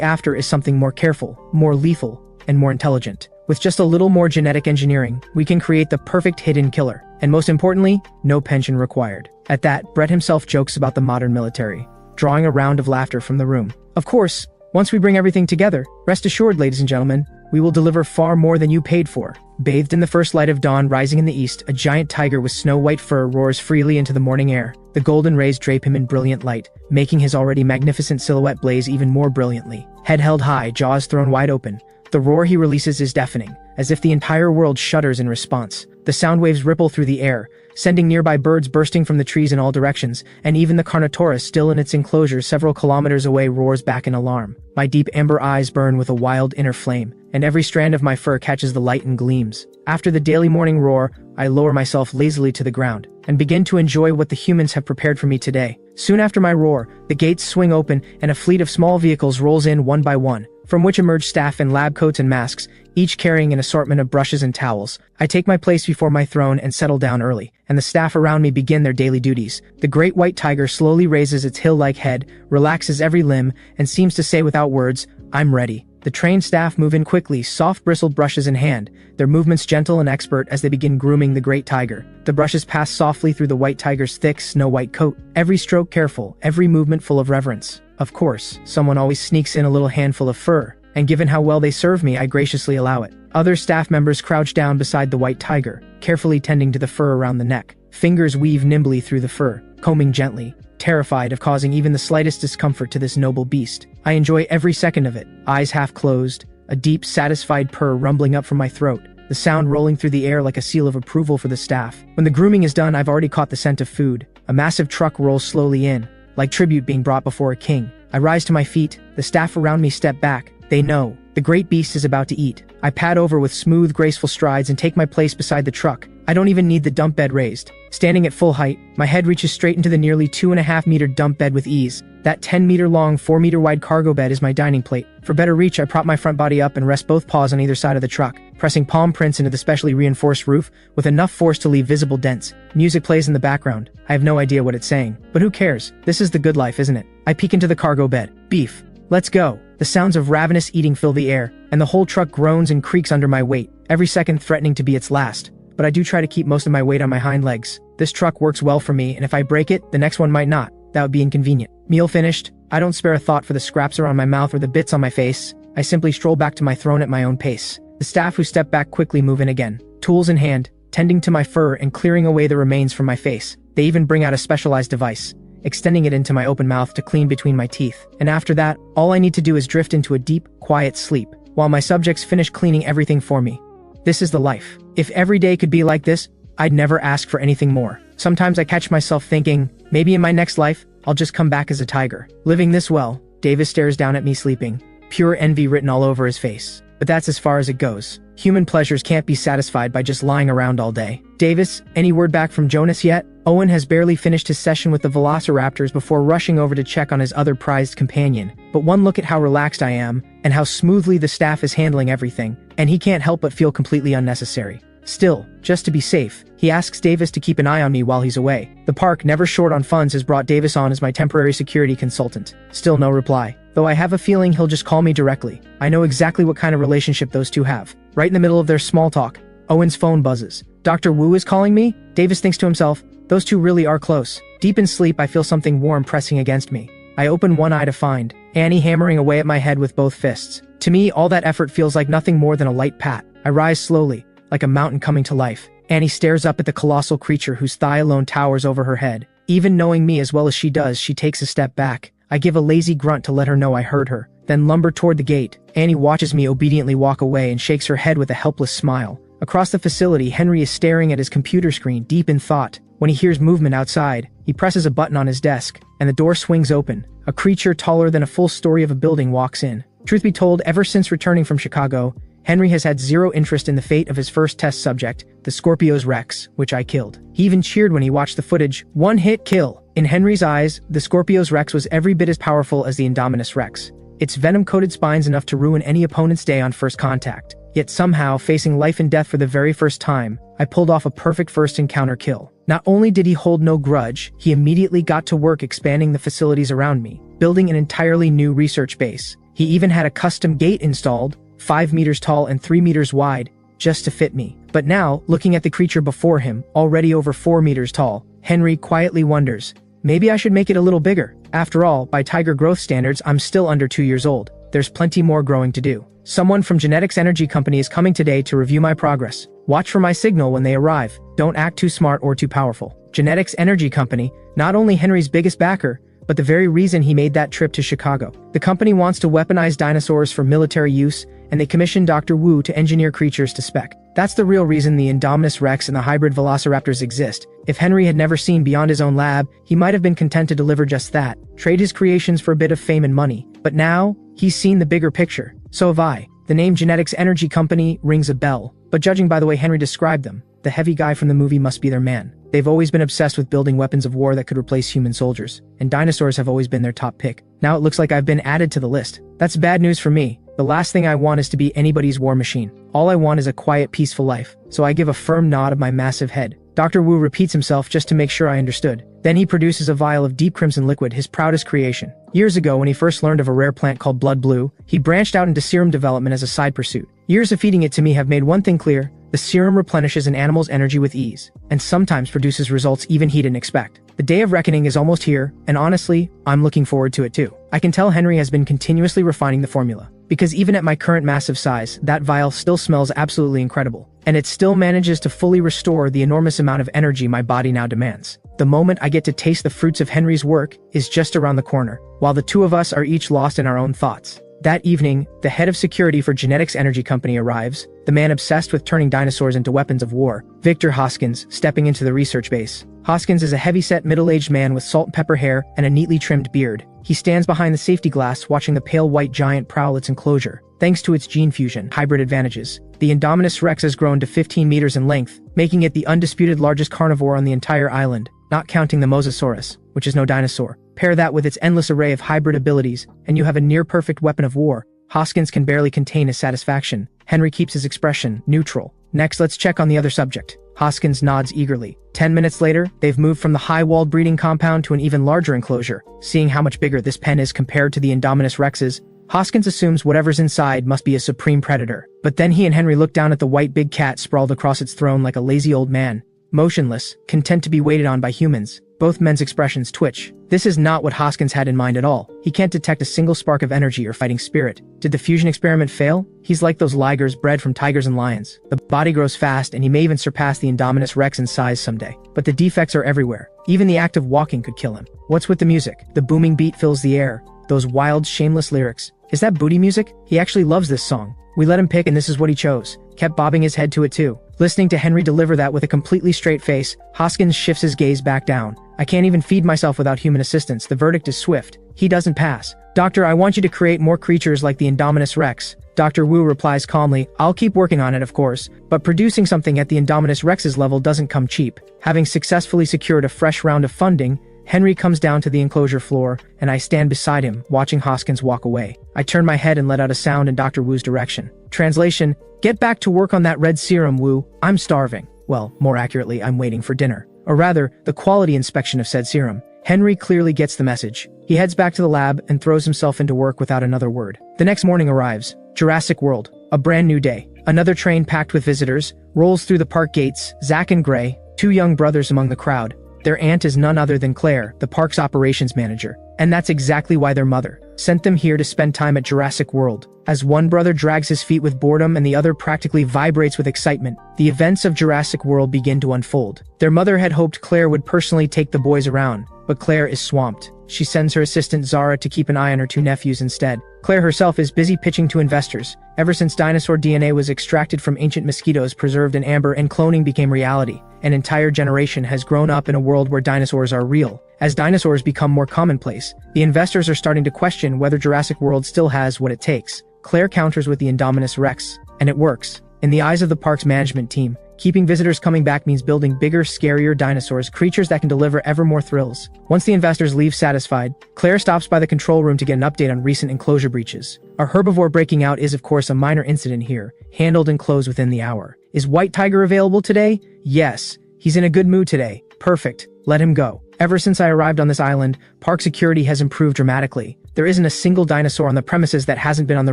after is something more careful, more lethal, and more intelligent. With just a little more genetic engineering, we can create the perfect hidden killer. And most importantly, no pension required. At that, Brett himself jokes about the modern military, drawing a round of laughter from the room. Of course, once we bring everything together, rest assured, ladies and gentlemen, we will deliver far more than you paid for. Bathed in the first light of dawn rising in the east, a giant tiger with snow-white fur roars freely into the morning air. The golden rays drape him in brilliant light, making his already magnificent silhouette blaze even more brilliantly. Head held high, jaws thrown wide open, the roar he releases is deafening, as if the entire world shudders in response. The sound waves ripple through the air, sending nearby birds bursting from the trees in all directions, and even the Carnotaurus still in its enclosure several kilometers away roars back in alarm. My deep amber eyes burn with a wild inner flame, and every strand of my fur catches the light and gleams. After the daily morning roar, I lower myself lazily to the ground, and begin to enjoy what the humans have prepared for me today. Soon after my roar, the gates swing open and a fleet of small vehicles rolls in one by one, from which emerge staff in lab coats and masks, each carrying an assortment of brushes and towels. I take my place before my throne and settle down early, and the staff around me begin their daily duties. The great white tiger slowly raises its hill-like head, relaxes every limb, and seems to say without words, "I'm ready." The trained staff move in quickly, soft bristled brushes in hand, their movements gentle and expert as they begin grooming the great tiger. The brushes pass softly through the white tiger's thick, snow-white coat, every stroke careful, every movement full of reverence. Of course, someone always sneaks in a little handful of fur, and given how well they serve me, I graciously allow it. Other staff members crouch down beside the white tiger, carefully tending to the fur around the neck. Fingers weave nimbly through the fur, combing gently, terrified of causing even the slightest discomfort to this noble beast. I enjoy every second of it, eyes half closed, a deep, satisfied purr rumbling up from my throat, the sound rolling through the air like a seal of approval for the staff. When the grooming is done, I've already caught the scent of food. A massive truck rolls slowly in, like tribute being brought before a king. I rise to my feet, the staff around me step back. They know the great beast is about to eat. I pad over with smooth, graceful strides and take my place beside the truck. I don't even need the dump bed raised. Standing at full height, my head reaches straight into the nearly 2.5-meter dump bed with ease. That 10-meter-long, 4-meter-wide cargo bed is my dining plate. For better reach, I prop my front body up and rest both paws on either side of the truck, pressing palm prints into the specially reinforced roof with enough force to leave visible dents. Music plays in the background. I have no idea what it's saying, but who cares? This is the good life, isn't it? I peek into the cargo bed. Beef. Let's go. The sounds of ravenous eating fill the air, and the whole truck groans and creaks under my weight, every second threatening to be its last. But I do try to keep most of my weight on my hind legs. This truck works well for me, and if I break it, the next one might not. That would be inconvenient. Meal finished, I don't spare a thought for the scraps around my mouth or the bits on my face. I simply stroll back to my throne at my own pace. The staff who step back quickly move in again, tools in hand, tending to my fur and clearing away the remains from my face. They even bring out a specialized device, extending it into my open mouth to clean between my teeth. And after that, all I need to do is drift into a deep, quiet sleep, while my subjects finish cleaning everything for me. This is the life. If every day could be like this, I'd never ask for anything more. Sometimes I catch myself thinking, maybe in my next life, I'll just come back as a tiger. Living this well, Davis stares down at me sleeping, pure envy written all over his face. But that's as far as it goes. Human pleasures can't be satisfied by just lying around all day. Davis, any word back from Jonas yet? Owen has barely finished his session with the Velociraptors before rushing over to check on his other prized companion. But one look at how relaxed I am, and how smoothly the staff is handling everything, and he can't help but feel completely unnecessary. Still, just to be safe, he asks Davis to keep an eye on me while he's away. The park, never short on funds, has brought Davis on as my temporary security consultant. Still no reply, though I have a feeling he'll just call me directly. I know exactly what kind of relationship those two have. Right in the middle of their small talk, Owen's phone buzzes. Dr. Wu is calling me? Davis thinks to himself, those two really are close. Deep in sleep, I feel something warm pressing against me. I open one eye to find Annie hammering away at my head with both fists. To me, all that effort feels like nothing more than a light pat. I rise slowly, like a mountain coming to life. Annie stares up at the colossal creature whose thigh alone towers over her head. Even knowing me as well as she does, she takes a step back. I give a lazy grunt to let her know I heard her, then lumber toward the gate. Annie watches me obediently walk away and shakes her head with a helpless smile. Across the facility, Henry is staring at his computer screen, deep in thought. When he hears movement outside, he presses a button on his desk, and the door swings open. A creature taller than a full story of a building walks in. Truth be told, ever since returning from Chicago, Henry has had zero interest in the fate of his first test subject, the Scorpios Rex, which I killed. He even cheered when he watched the footage. One-hit kill. In Henry's eyes, the Scorpios Rex was every bit as powerful as the Indominus Rex. Its venom-coated spines enough to ruin any opponent's day on first contact. Yet somehow, facing life and death for the very first time, I pulled off a perfect first encounter kill. Not only did he hold no grudge, he immediately got to work expanding the facilities around me, building an entirely new research base. He even had a custom gate installed, 5 meters tall and 3 meters wide, just to fit me. But now, looking at the creature before him, already over 4 meters tall, Henry quietly wonders, maybe I should make it a little bigger. After all, by tiger growth standards, I'm still under 2 years old. There's plenty more growing to do. Someone from Genetics Energy Company is coming today to review my progress. Watch for my signal when they arrive. Don't act too smart or too powerful. Genetics Energy Company, not only Henry's biggest backer, but the very reason he made that trip to Chicago. The company wants to weaponize dinosaurs for military use, and they commissioned Dr. Wu to engineer creatures to spec. That's the real reason the Indominus Rex and the hybrid velociraptors exist. If Henry had never seen beyond his own lab, he might have been content to deliver just that, trade his creations for a bit of fame and money. But now, he's seen the bigger picture. So have I. The name Genetics Energy Company rings a bell, but judging by the way Henry described them, the heavy guy from the movie must be their man. They've always been obsessed with building weapons of war that could replace human soldiers, and dinosaurs have always been their top pick. Now it looks like I've been added to the list. That's bad news for me. The last thing I want is to be anybody's war machine. All I want is a quiet, peaceful life. So I give a firm nod of my massive head. Dr. Wu repeats himself just to make sure I understood. Then he produces a vial of deep crimson liquid, his proudest creation. Years ago, when he first learned of a rare plant called blood blue, he branched out into serum development as a side pursuit. Years of feeding it to me have made one thing clear: the serum replenishes an animal's energy with ease, and sometimes produces results even he didn't expect. The day of reckoning is almost here, and honestly, I'm looking forward to it too. I can tell Henry has been continuously refining the formula, because even at my current massive size, that vial still smells absolutely incredible, and it still manages to fully restore the enormous amount of energy my body now demands. The moment I get to taste the fruits of Henry's work is just around the corner, while the two of us are each lost in our own thoughts. That evening, the head of security for Genetics Energy Company arrives, the man obsessed with turning dinosaurs into weapons of war, Victor Hoskins, stepping into the research base. Hoskins is a heavy-set middle-aged man with salt and pepper hair and a neatly trimmed beard. He stands behind the safety glass watching the pale white giant prowl its enclosure. Thanks to its gene fusion hybrid advantages, the Indominus Rex has grown to 15 meters in length, making it the undisputed largest carnivore on the entire island, not counting the Mosasaurus, which is no dinosaur. Pair that with its endless array of hybrid abilities, and you have a near-perfect weapon of war. Hoskins can barely contain his satisfaction. Henry keeps his expression neutral. Next, let's check on the other subject. Hoskins nods eagerly. 10 minutes later, they've moved from the high-walled breeding compound to an even larger enclosure. Seeing how much bigger this pen is compared to the Indominus Rex's, Hoskins assumes whatever's inside must be a supreme predator. But then he and Henry look down at the white big cat sprawled across its throne like a lazy old man, motionless, content to be waited on by humans. Both men's expressions twitch. This is not what Hoskins had in mind at all. He can't detect a single spark of energy or fighting spirit. Did the fusion experiment fail? He's like those ligers bred from tigers and lions. The body grows fast, and he may even surpass the Indominus Rex in size someday. But the defects are everywhere. Even the act of walking could kill him. What's with the music? The booming beat fills the air. Those wild, shameless lyrics. Is that booty music? He actually loves this song. We let him pick, and this is what he chose. Kept bobbing his head to it too. Listening to Henry deliver that with a completely straight face, Hoskins shifts his gaze back down. I can't even feed myself without human assistance. The verdict is swift. He doesn't pass. Doctor, I want you to create more creatures like the Indominus Rex. Dr. Wu replies calmly, I'll keep working on it, of course, but producing something at the Indominus Rex's level doesn't come cheap. Having successfully secured a fresh round of funding, Henry comes down to the enclosure floor, and I stand beside him, watching Hoskins walk away. I turn my head and let out a sound in Dr. Wu's direction. Translation: get back to work on that red serum, Wu. I'm starving. Well, more accurately, I'm waiting for dinner. Or rather, the quality inspection of said serum. Henry clearly gets the message. He heads back to the lab and throws himself into work without another word. The next morning arrives. Jurassic World. A brand new day. Another train packed with visitors rolls through the park gates. Zach and Gray, two young brothers among the crowd. Their aunt is none other than Claire, the park's operations manager. And that's exactly why their mother, sent them here to spend time at Jurassic World. As one brother drags his feet with boredom and the other practically vibrates with excitement, the events of Jurassic World begin to unfold. Their mother had hoped Claire would personally take the boys around, but Claire is swamped. She sends her assistant Zara to keep an eye on her two nephews instead. Claire herself is busy pitching to investors. Ever since dinosaur DNA was extracted from ancient mosquitoes preserved in amber and cloning became reality, an entire generation has grown up in a world where dinosaurs are real. As dinosaurs become more commonplace, the investors are starting to question whether Jurassic World still has what it takes. Claire counters with the Indominus Rex, and it works. In the eyes of the park's management team, keeping visitors coming back means building bigger, scarier dinosaurs, creatures that can deliver ever more thrills. Once the investors leave satisfied, Claire stops by the control room to get an update on recent enclosure breaches. Our herbivore breaking out is of course a minor incident here, handled and closed within the hour. Is White Tiger available today? Yes. He's in a good mood today. Perfect. Let him go. Ever since I arrived on this island, park security has improved dramatically. There isn't a single dinosaur on the premises that hasn't been on the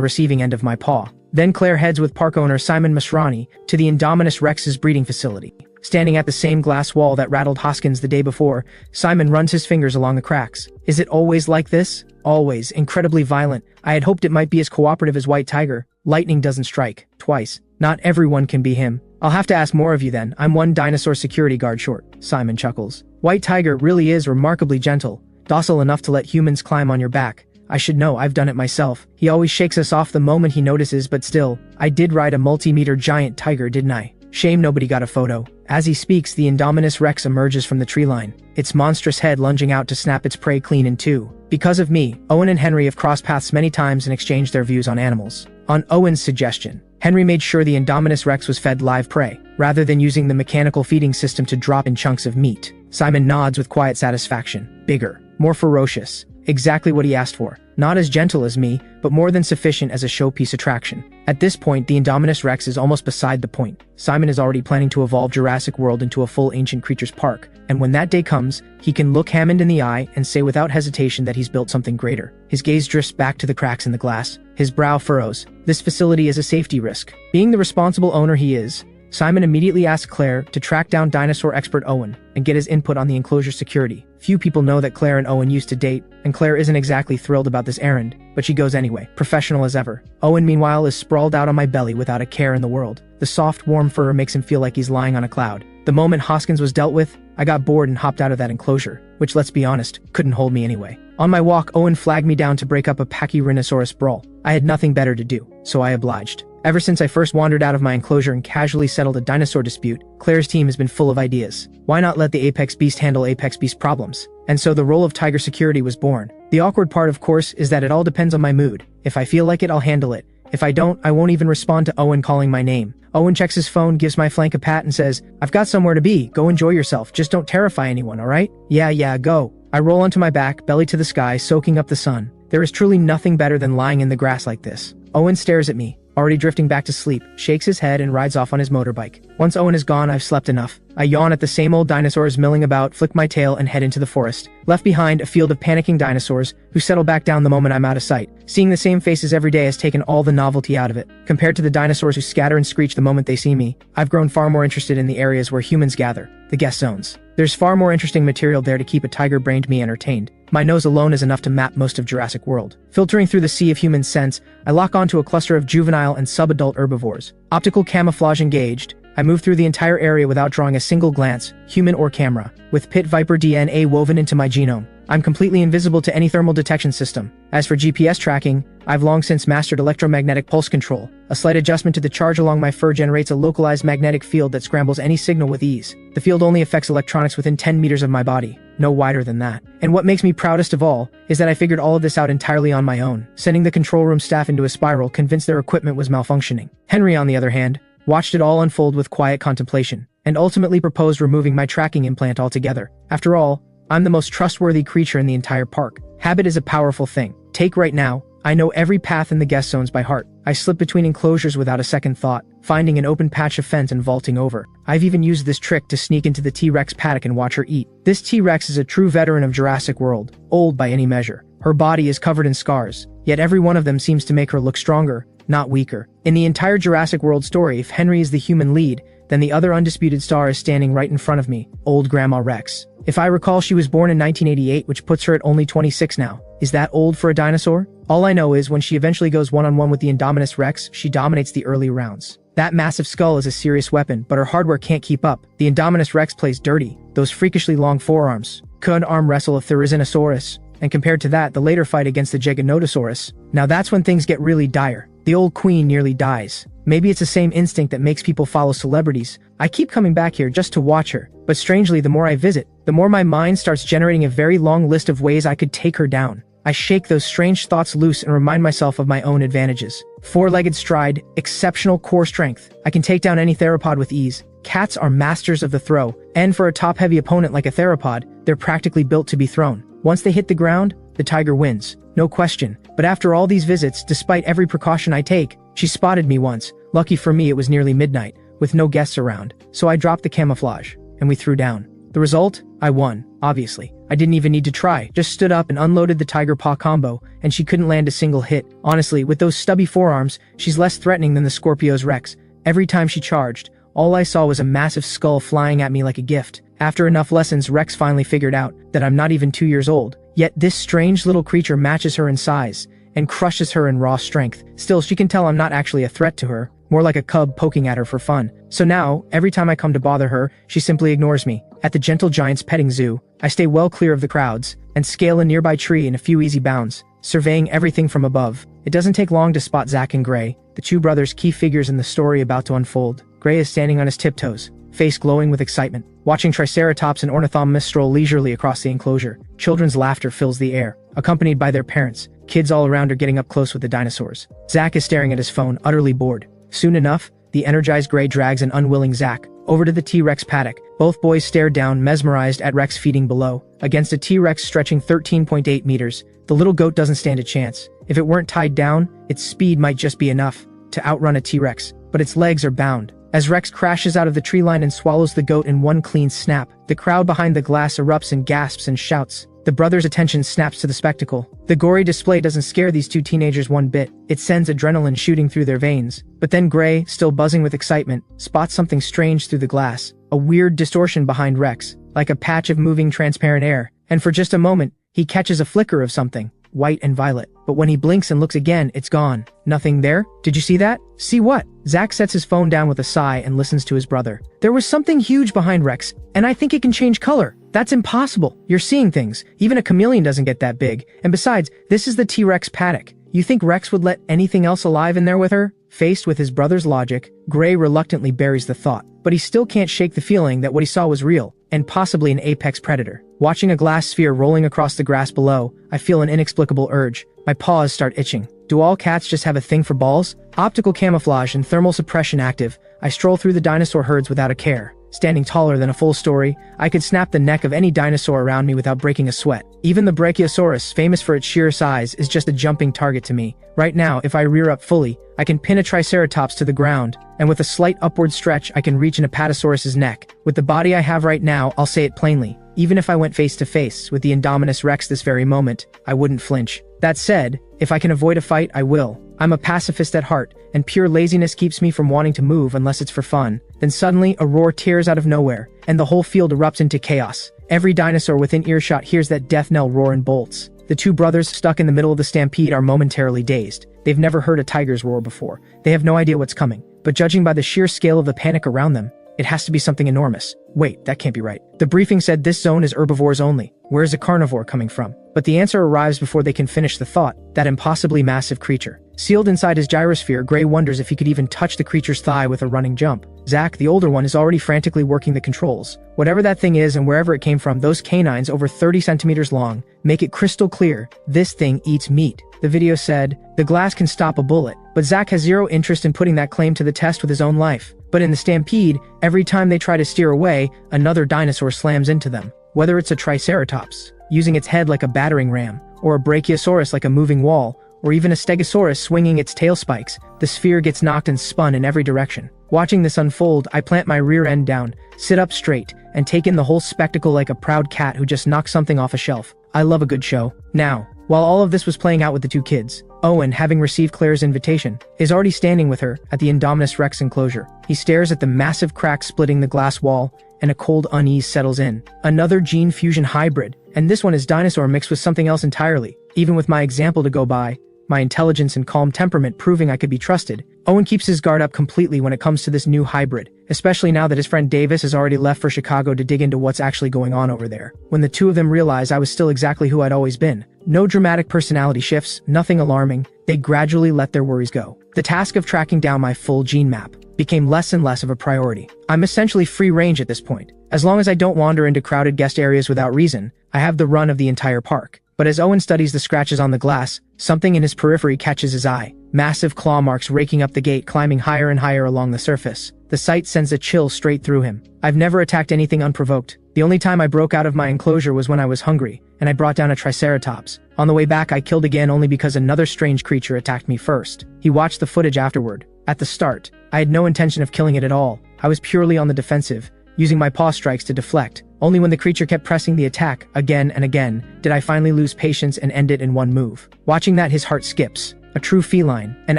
receiving end of my paw. Then Claire heads with park owner Simon Masrani to the Indominus Rex's breeding facility. Standing at the same glass wall that rattled Hoskins the day before, Simon runs his fingers along the cracks. Is it always like this? Always. Incredibly violent. I had hoped it might be as cooperative as White Tiger. Lightning doesn't strike. Twice. Not everyone can be him. I'll have to ask more of you then. I'm one dinosaur security guard short. Simon chuckles. White Tiger really is remarkably gentle, docile enough to let humans climb on your back. I should know, I've done it myself. He always shakes us off the moment he notices, but still, I did ride a multi-meter giant tiger, didn't I? Shame nobody got a photo. As he speaks, the Indominus Rex emerges from the tree line, its monstrous head lunging out to snap its prey clean in two. Because of me, Owen and Henry have crossed paths many times and exchanged their views on animals. On Owen's suggestion, Henry made sure the Indominus Rex was fed live prey, rather than using the mechanical feeding system to drop in chunks of meat. Simon nods with quiet satisfaction. Bigger, more ferocious. Exactly what he asked for. Not as gentle as me, but more than sufficient as a showpiece attraction. At this point, the Indominus Rex is almost beside the point. Simon is already planning to evolve Jurassic World into a full ancient creatures park, and when that day comes, he can look Hammond in the eye and say without hesitation that he's built something greater. His gaze drifts back to the cracks in the glass. His brow furrows. This facility is a safety risk. Being the responsible owner he is, Simon immediately asks Claire to track down dinosaur expert Owen and get his input on the enclosure security. Few people know that Claire and Owen used to date, and Claire isn't exactly thrilled about this errand, but she goes anyway, professional as ever. Owen, meanwhile, is sprawled out on my belly without a care in the world. The soft, warm fur makes him feel like he's lying on a cloud. The moment Hoskins was dealt with, I got bored and hopped out of that enclosure, which, let's be honest, couldn't hold me anyway. On my walk, Owen flagged me down to break up a Pachyrhinosaurus brawl. I had nothing better to do, so I obliged. Ever since I first wandered out of my enclosure and casually settled a dinosaur dispute, Claire's team has been full of ideas. Why not let the apex beast handle apex beast problems? And so the role of tiger security was born. The awkward part, of course, is that it all depends on my mood. If I feel like it, I'll handle it. If I don't, I won't even respond to Owen calling my name. Owen checks his phone, gives my flank a pat and says, "I've got somewhere to be. Go enjoy yourself. Just don't terrify anyone, alright?" Yeah, go. I roll onto my back, belly to the sky, soaking up the sun. There is truly nothing better than lying in the grass like this. Owen stares at me, already drifting back to sleep, shakes his head and rides off on his motorbike. Once Owen is gone, I've slept enough. I yawn at the same old dinosaurs milling about, flick my tail and head into the forest. Left behind, a field of panicking dinosaurs, who settle back down the moment I'm out of sight. Seeing the same faces every day has taken all the novelty out of it. Compared to the dinosaurs who scatter and screech the moment they see me, I've grown far more interested in the areas where humans gather, the guest zones. There's far more interesting material there to keep a tiger-brained me entertained. My nose alone is enough to map most of Jurassic World. Filtering through the sea of human scents, I lock onto a cluster of juvenile and subadult herbivores. Optical camouflage engaged, I move through the entire area without drawing a single glance, human or camera. With pit viper DNA woven into my genome, I'm completely invisible to any thermal detection system. As for GPS tracking, I've long since mastered electromagnetic pulse control. A slight adjustment to the charge along my fur generates a localized magnetic field that scrambles any signal with ease. The field only affects electronics within 10 meters of my body, no wider than that. And what makes me proudest of all is that I figured all of this out entirely on my own, sending the control room staff into a spiral convinced their equipment was malfunctioning. Henry, on the other hand, watched it all unfold with quiet contemplation, and ultimately proposed removing my tracking implant altogether. After all, I'm the most trustworthy creature in the entire park. Habit is a powerful thing. Take right now, I know every path in the guest zones by heart. I slip between enclosures without a second thought, finding an open patch of fence and vaulting over. I've even used this trick to sneak into the T-Rex paddock and watch her eat. This T-Rex is a true veteran of Jurassic World, old by any measure. Her body is covered in scars, yet every one of them seems to make her look stronger, not weaker. In the entire Jurassic World story, if Henry is the human lead, then the other undisputed star is standing right in front of me, old Grandma Rex. If I recall, she was born in 1988, which puts her at only 26 now. Is that old for a dinosaur? All I know is when she eventually goes one-on-one with the Indominus Rex, she dominates the early rounds. That massive skull is a serious weapon, but her hardware can't keep up. The Indominus Rex plays dirty. Those freakishly long forearms. Could arm wrestle a Therizinosaurus. And compared to that, the later fight against the Giganotosaurus. Now that's when things get really dire. The old queen nearly dies. Maybe it's the same instinct that makes people follow celebrities. I keep coming back here just to watch her. But strangely, the more I visit, the more my mind starts generating a very long list of ways I could take her down. I shake those strange thoughts loose and remind myself of my own advantages. Four-legged stride, exceptional core strength. I can take down any theropod with ease. Cats are masters of the throw, and for a top-heavy opponent like a theropod, they're practically built to be thrown. Once they hit the ground, the tiger wins. No question. But after all these visits, despite every precaution I take, she spotted me once. Lucky for me, it was nearly midnight, with no guests around. So I dropped the camouflage, and we threw down. The result? I won, obviously. I didn't even need to try, just stood up and unloaded the tiger paw combo, and she couldn't land a single hit. Honestly, with those stubby forearms, she's less threatening than the Scorpio's Rex. Every time she charged, all I saw was a massive skull flying at me like a gift. After enough lessons, Rex finally figured out that I'm not even 2 years old. Yet this strange little creature matches her in size, and crushes her in raw strength. Still, she can tell I'm not actually a threat to her, more like a cub poking at her for fun. So now, every time I come to bother her, she simply ignores me. At the Gentle Giant's petting zoo, I stay well clear of the crowds, and scale a nearby tree in a few easy bounds, surveying everything from above. It doesn't take long to spot Zack and Gray, the two brothers key figures in the story about to unfold. Gray is standing on his tiptoes, face glowing with excitement, watching Triceratops and Ornithomimus stroll leisurely across the enclosure. Children's laughter fills the air, accompanied by their parents. Kids all around are getting up close with the dinosaurs. Zack is staring at his phone, utterly bored. Soon enough, the energized Gray drags an unwilling Zack over to the T-Rex paddock. Both boys stare down, mesmerized at Rex feeding below. Against a T-Rex stretching 13.8 meters, the little goat doesn't stand a chance. If it weren't tied down, its speed might just be enough to outrun a T-Rex, but its legs are bound. As Rex crashes out of the tree line and swallows the goat in one clean snap, the crowd behind the glass erupts in gasps and shouts. The brothers' attention snaps to the spectacle. The gory display doesn't scare these two teenagers one bit. It sends adrenaline shooting through their veins. But then Gray, still buzzing with excitement, spots something strange through the glass. A weird distortion behind Rex, like a patch of moving transparent air. And for just a moment, he catches a flicker of something, white and violet. But when he blinks and looks again, it's gone. Nothing there? Did you see that? See what? Zack sets his phone down with a sigh and listens to his brother. There was something huge behind Rex, and I think it can change color. That's impossible. You're seeing things. Even a chameleon doesn't get that big. And besides, this is the T-Rex paddock. You think Rex would let anything else alive in there with her? Faced with his brother's logic, Gray reluctantly buries the thought. But he still can't shake the feeling that what he saw was real, and possibly an apex predator. Watching a glass sphere rolling across the grass below, I feel an inexplicable urge. My paws start itching. Do all cats just have a thing for balls? Optical camouflage and thermal suppression active, I stroll through the dinosaur herds without a care. Standing taller than a full story, I could snap the neck of any dinosaur around me without breaking a sweat. Even the Brachiosaurus, famous for its sheer size, is just a jumping target to me. Right now, if I rear up fully, I can pin a Triceratops to the ground, and with a slight upward stretch, I can reach an Apatosaurus's neck. With the body I have right now, I'll say it plainly. Even if I went face to face with the Indominus Rex this very moment, I wouldn't flinch. That said, if I can avoid a fight, I will. I'm a pacifist at heart, and pure laziness keeps me from wanting to move unless it's for fun. Then suddenly, a roar tears out of nowhere, and the whole field erupts into chaos. Every dinosaur within earshot hears that death knell roar and bolts. The two brothers stuck in the middle of the stampede are momentarily dazed. They've never heard a tiger's roar before. They have no idea what's coming. But judging by the sheer scale of the panic around them, it has to be something enormous. Wait, that can't be right. The briefing said this zone is herbivores only. Where is a carnivore coming from? But the answer arrives before they can finish the thought. That impossibly massive creature. Sealed inside his gyrosphere, Gray wonders if he could even touch the creature's thigh with a running jump. Zack, the older one, is already frantically working the controls. Whatever that thing is and wherever it came from, those canines over 30 centimeters long make it crystal clear. This thing eats meat. The video said, the glass can stop a bullet, but Zack has zero interest in putting that claim to the test with his own life. But in the stampede, every time they try to steer away, another dinosaur slams into them. Whether it's a Triceratops, using its head like a battering ram, or a Brachiosaurus like a moving wall, or even a Stegosaurus swinging its tail spikes, the sphere gets knocked and spun in every direction. Watching this unfold, I plant my rear end down, sit up straight, and take in the whole spectacle like a proud cat who just knocked something off a shelf. I love a good show. Now, while all of this was playing out with the two kids, Owen, having received Claire's invitation, is already standing with her at the Indominus Rex enclosure. He stares at the massive crack splitting the glass wall, and a cold unease settles in. Another gene fusion hybrid, and this one is dinosaur mixed with something else entirely. Even with my example to go by, my intelligence and calm temperament proving I could be trusted. Owen keeps his guard up completely when it comes to this new hybrid, especially now that his friend Davis has already left for Chicago to dig into what's actually going on over there. When the two of them realize I was still exactly who I'd always been, no dramatic personality shifts, nothing alarming, they gradually let their worries go. The task of tracking down my full gene map became less and less of a priority. I'm essentially free range at this point. As long as I don't wander into crowded guest areas without reason, I have the run of the entire park. But as Owen studies the scratches on the glass, something in his periphery catches his eye. Massive claw marks raking up the gate, climbing higher and higher along the surface. The sight sends a chill straight through him. I've never attacked anything unprovoked. The only time I broke out of my enclosure was when I was hungry, and I brought down a triceratops. On the way back I killed again only because another strange creature attacked me first. He watched the footage afterward. At the start, I had no intention of killing it at all. I was purely on the defensive, using my paw strikes to deflect. Only when the creature kept pressing the attack again and again did I finally lose patience and end it in one move. Watching that, his heart skips. A true feline, an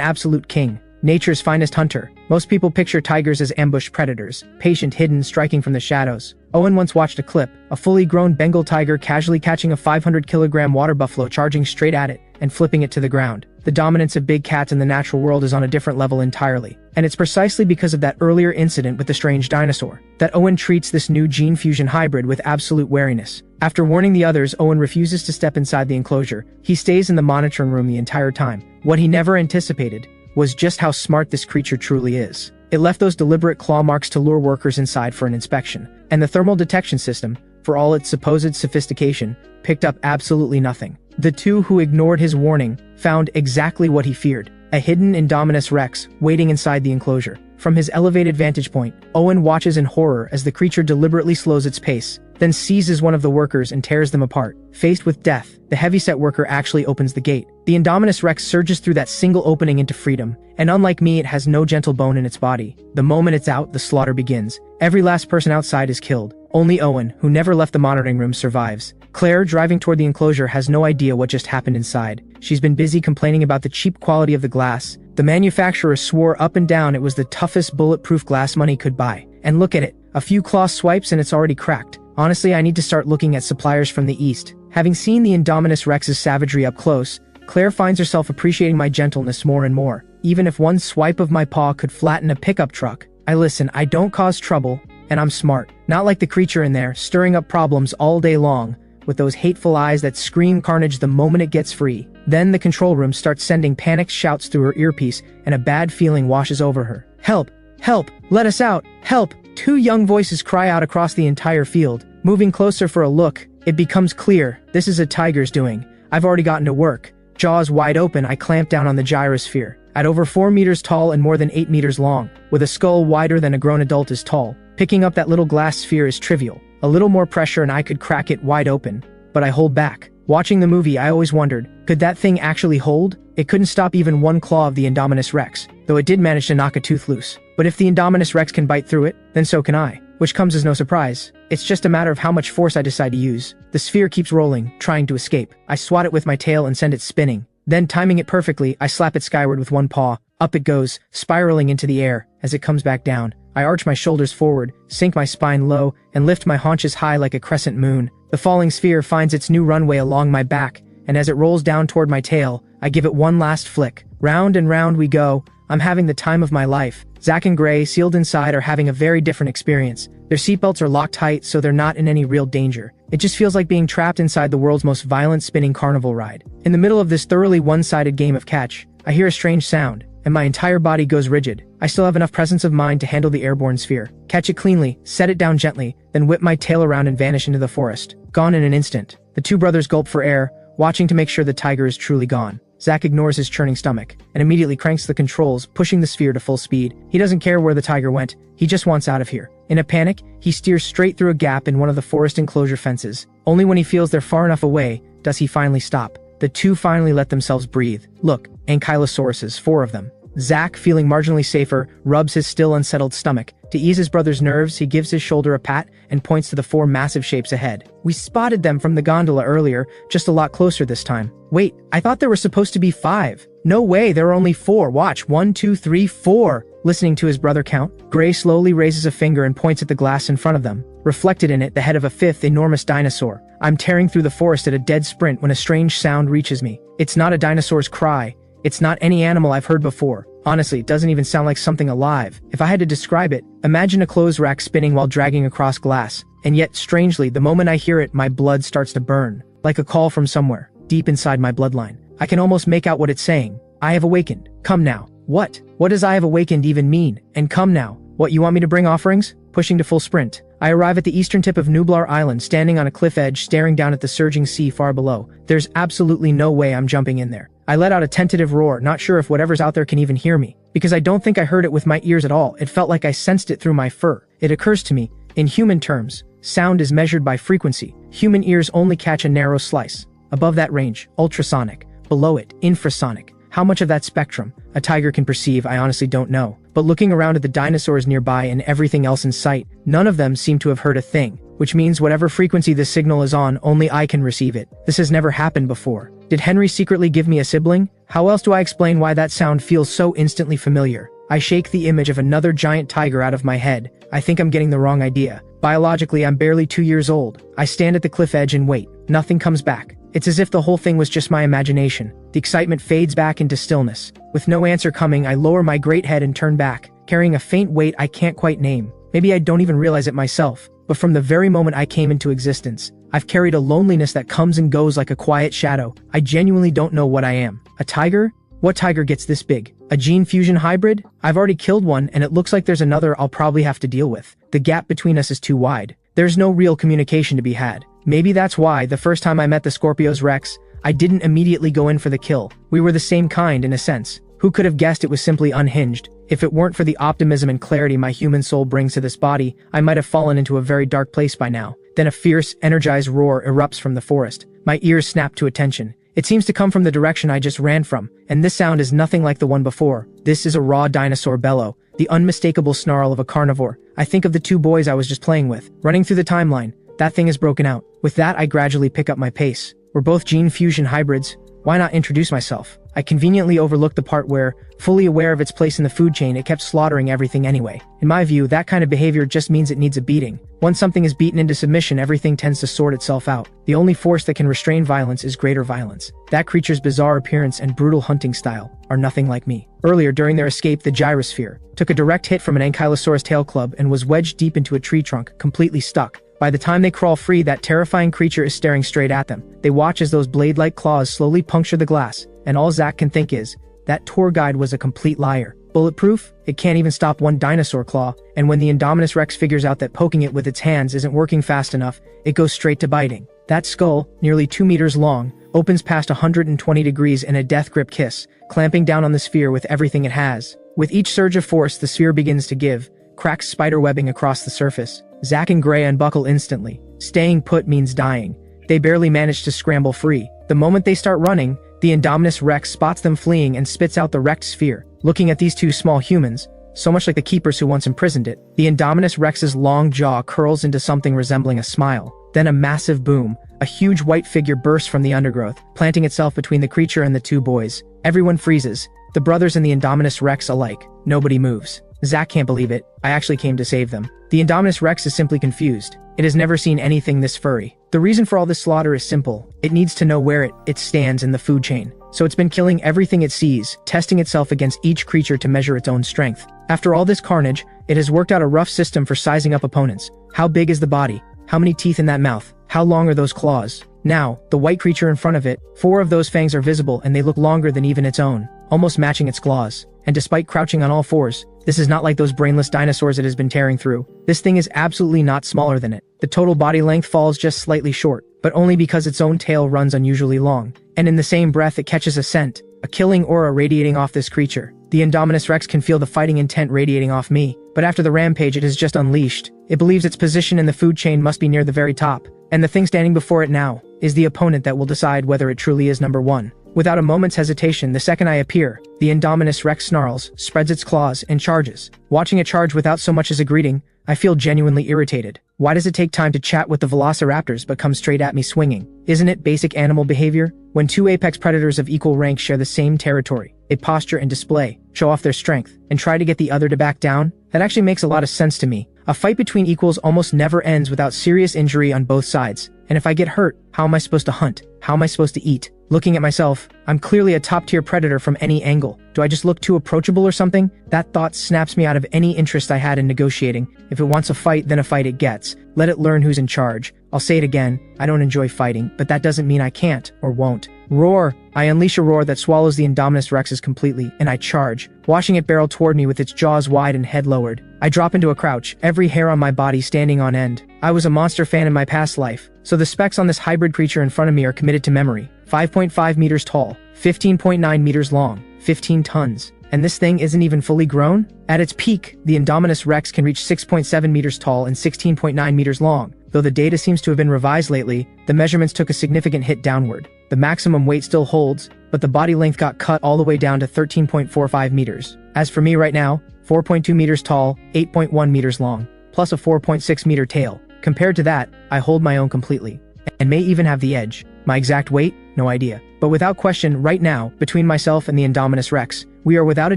absolute king, nature's finest hunter. Most people picture tigers as ambushed predators, patient, hidden, striking from the shadows. Owen once watched a clip, a fully grown Bengal tiger casually catching a 500-kilogram water buffalo, charging straight at it and flipping it to the ground. The dominance of big cats in the natural world is on a different level entirely. And it's precisely because of that earlier incident with the strange dinosaur that Owen treats this new gene fusion hybrid with absolute wariness. After warning the others, Owen refuses to step inside the enclosure. He stays in the monitoring room the entire time. What he never anticipated was just how smart this creature truly is. It left those deliberate claw marks to lure workers inside for an inspection, and the thermal detection system, for all its supposed sophistication, picked up absolutely nothing. The two who ignored his warning found exactly what he feared, a hidden Indominus Rex waiting inside the enclosure. From his elevated vantage point, Owen watches in horror as the creature deliberately slows its pace, then seizes one of the workers and tears them apart. Faced with death, the heavyset worker actually opens the gate. The Indominus Rex surges through that single opening into freedom, and unlike me, it has no gentle bone in its body. The moment it's out, the slaughter begins. Every last person outside is killed. Only Owen, who never left the monitoring room, survives. Claire, driving toward the enclosure, has no idea what just happened inside. She's been busy complaining about the cheap quality of the glass. The manufacturer swore up and down it was the toughest bulletproof glass money could buy. And look at it, a few claw swipes and it's already cracked. Honestly, I need to start looking at suppliers from the East. Having seen the Indominus Rex's savagery up close, Claire finds herself appreciating my gentleness more and more. Even if one swipe of my paw could flatten a pickup truck, I listen. I don't cause trouble, and I'm smart. Not like the creature in there, stirring up problems all day long, with those hateful eyes that scream carnage the moment it gets free. Then the control room starts sending panicked shouts through her earpiece, and a bad feeling washes over her. Help! Help! Let us out! Help! Two young voices cry out across the entire field. Moving closer for a look, it becomes clear this is a tiger's doing. I've already gotten to work. Jaws wide open, I clamp down on the gyrosphere. At over 4 meters tall and more than 8 meters long, with a skull wider than a grown adult is tall, picking up that little glass sphere is trivial. A little more pressure and I could crack it wide open, but I hold back. Watching the movie, I always wondered, could that thing actually hold? It couldn't stop even one claw of the Indominus Rex, though it did manage to knock a tooth loose. But if the Indominus Rex can bite through it, then so can I. Which comes as no surprise. It's just a matter of how much force I decide to use. The sphere keeps rolling, trying to escape. I swat it with my tail and send it spinning. Then, timing it perfectly, I slap it skyward with one paw. Up it goes, spiraling into the air. As it comes back down, I arch my shoulders forward, sink my spine low, and lift my haunches high like a crescent moon. The falling sphere finds its new runway along my back, and as it rolls down toward my tail, I give it one last flick. Round and round we go. I'm having the time of my life. Zach and Gray, sealed inside, are having a very different experience. Their seatbelts are locked tight, so they're not in any real danger. It just feels like being trapped inside the world's most violent spinning carnival ride. In the middle of this thoroughly one-sided game of catch, I hear a strange sound, and my entire body goes rigid. I still have enough presence of mind to handle the airborne sphere. Catch it cleanly, set it down gently, then whip my tail around and vanish into the forest. Gone in an instant. The two brothers gulp for air, watching to make sure the tiger is truly gone. Zach ignores his churning stomach and immediately cranks the controls, pushing the sphere to full speed. He doesn't care where the tiger went, he just wants out of here. In a panic, he steers straight through a gap in one of the forest enclosure fences. Only when he feels they're far enough away does he finally stop. The two finally let themselves breathe. Look, ankylosauruses, 4 of them. Zach, feeling marginally safer, rubs his still unsettled stomach. To ease his brother's nerves, he gives his shoulder a pat and points to the 4 massive shapes ahead. We spotted them from the gondola earlier, just a lot closer this time. Wait, I thought there were supposed to be 5. No way, there are only 4. Watch, 1, 2, 3, 4. listening to his brother count. Gray slowly raises a finger and points at the glass in front of them. Reflected in it, the head of a fifth enormous dinosaur. I'm tearing through the forest at a dead sprint when a strange sound reaches me. It's not a dinosaur's cry. It's not any animal I've heard before. Honestly, it doesn't even sound like something alive. If I had to describe it, imagine a clothes rack spinning while dragging across glass. And yet, strangely, the moment I hear it, my blood starts to burn. Like a call from somewhere, deep inside my bloodline. I can almost make out what it's saying. I have awakened. Come now. What? What does I have awakened even mean? And come now. What, you want me to bring offerings? Pushing to full sprint, I arrive at the eastern tip of Nublar Island, standing on a cliff edge staring down at the surging sea far below. There's absolutely no way I'm jumping in there. I let out a tentative roar, not sure if whatever's out there can even hear me. Because I don't think I heard it with my ears at all. It felt like I sensed it through my fur. It occurs to me, in human terms, sound is measured by frequency. Human ears only catch a narrow slice. Above that range, ultrasonic. Below it, infrasonic. How much of that spectrum a tiger can perceive, I honestly don't know. But looking around at the dinosaurs nearby and everything else in sight, none of them seem to have heard a thing. Which means whatever frequency this signal is on, only I can receive it. This has never happened before. Did Henry secretly give me a sibling? How else do I explain why that sound feels so instantly familiar? I shake the image of another giant tiger out of my head. I think I'm getting the wrong idea. Biologically, I'm barely 2 years old. I stand at the cliff edge and wait. Nothing comes back. It's as if the whole thing was just my imagination. The excitement fades back into stillness. With no answer coming, I lower my great head and turn back, carrying a faint weight I can't quite name. Maybe I don't even realize it myself, but from the very moment I came into existence, I've carried a loneliness that comes and goes like a quiet shadow. I genuinely don't know what I am. A tiger? What tiger gets this big? A gene fusion hybrid? I've already killed one, and it looks like there's another I'll probably have to deal with. The gap between us is too wide. There's no real communication to be had. Maybe that's why, the first time I met the Scorpios Rex, I didn't immediately go in for the kill. We were the same kind, in a sense. Who could have guessed it was simply unhinged? If it weren't for the optimism and clarity my human soul brings to this body, I might have fallen into a very dark place by now. Then a fierce, energized roar erupts from the forest. My ears snap to attention. It seems to come from the direction I just ran from, and this sound is nothing like the one before. This is a raw dinosaur bellow, the unmistakable snarl of a carnivore. I think of the two boys I was just playing with, running through the timeline. That thing is broken out. With that, I gradually pick up my pace. We're both gene fusion hybrids. Why not introduce myself? I conveniently overlooked the part where, fully aware of its place in the food chain, it kept slaughtering everything anyway. In my view, that kind of behavior just means it needs a beating. Once something is beaten into submission, everything tends to sort itself out. The only force that can restrain violence is greater violence. That creature's bizarre appearance and brutal hunting style are nothing like me. Earlier, during their escape, the gyrosphere took a direct hit from an Ankylosaurus tail club and was wedged deep into a tree trunk, completely stuck. By the time they crawl free, that terrifying creature is staring straight at them. They watch as those blade-like claws slowly puncture the glass, and all Zach can think is, that tour guide was a complete liar. Bulletproof? It can't even stop one dinosaur claw, and when the Indominus Rex figures out that poking it with its hands isn't working fast enough, it goes straight to biting. That skull, nearly 2 meters long, opens past 120 degrees in a death grip kiss, clamping down on the sphere with everything it has. With each surge of force, the sphere begins to give, cracks spiderwebbing across the surface. Zack and Gray unbuckle instantly. Staying put means dying. They barely manage to scramble free. The moment they start running, the Indominus Rex spots them fleeing and spits out the wrecked sphere. Looking at these two small humans, so much like the keepers who once imprisoned it, the Indominus Rex's long jaw curls into something resembling a smile. Then a massive boom. A huge white figure bursts from the undergrowth, planting itself between the creature and the two boys. Everyone freezes. The brothers and the Indominus Rex alike. Nobody moves. Zack can't believe it. I actually came to save them. The Indominus Rex is simply confused. It has never seen anything this furry. The reason for all this slaughter is simple. It needs to know where it stands in the food chain. So it's been killing everything it sees, testing itself against each creature to measure its own strength. After all this carnage, it has worked out a rough system for sizing up opponents. How big is the body? How many teeth in that mouth? How long are those claws? Now, the white creature in front of it, 4 of those fangs are visible and they look longer than even its own, almost matching its claws. And despite crouching on all fours, this is not like those brainless dinosaurs it has been tearing through. This thing is absolutely not smaller than it. The total body length falls just slightly short, but only because its own tail runs unusually long. And in the same breath it catches a scent, a killing aura radiating off this creature. The Indominus Rex can feel the fighting intent radiating off me, but after the rampage it has just unleashed. It believes its position in the food chain must be near the very top, and the thing standing before it now is the opponent that will decide whether it truly is number 1. Without a moment's hesitation, the second I appear, the Indominus Rex snarls, spreads its claws, and charges. Watching it charge without so much as a greeting, I feel genuinely irritated. Why does it take time to chat with the velociraptors but come straight at me swinging? Isn't it basic animal behavior? When two apex predators of equal rank share the same territory, They posture and display, show off their strength, and try to get the other to back down. That actually makes a lot of sense to me. A fight between equals almost never ends without serious injury on both sides. And if I get hurt, how am I supposed to hunt? How am I supposed to eat? Looking at myself, I'm clearly a top-tier predator from any angle. Do I just look too approachable or something? That thought snaps me out of any interest I had in negotiating. If it wants a fight, then a fight it gets. Let it learn who's in charge. I'll say it again, I don't enjoy fighting, but that doesn't mean I can't, or won't. Roar! I unleash a roar that swallows the Indominus Rexes completely, and I charge, watching it barrel toward me with its jaws wide and head lowered. I drop into a crouch, every hair on my body standing on end. I was a monster fan in my past life, so the specs on this hybrid creature in front of me are committed to memory. 5.5 meters tall, 15.9 meters long, 15 tons. And this thing isn't even fully grown? At its peak, the Indominus Rex can reach 6.7 meters tall and 16.9 meters long. Though the data seems to have been revised lately, the measurements took a significant hit downward. The maximum weight still holds, but the body length got cut all the way down to 13.45 meters. As for me right now, 4.2 meters tall, 8.1 meters long, plus a 4.6 meter tail. Compared to that, I hold my own completely, and may even have the edge. My exact weight? No idea. But without question, right now, between myself and the Indominus Rex, we are without a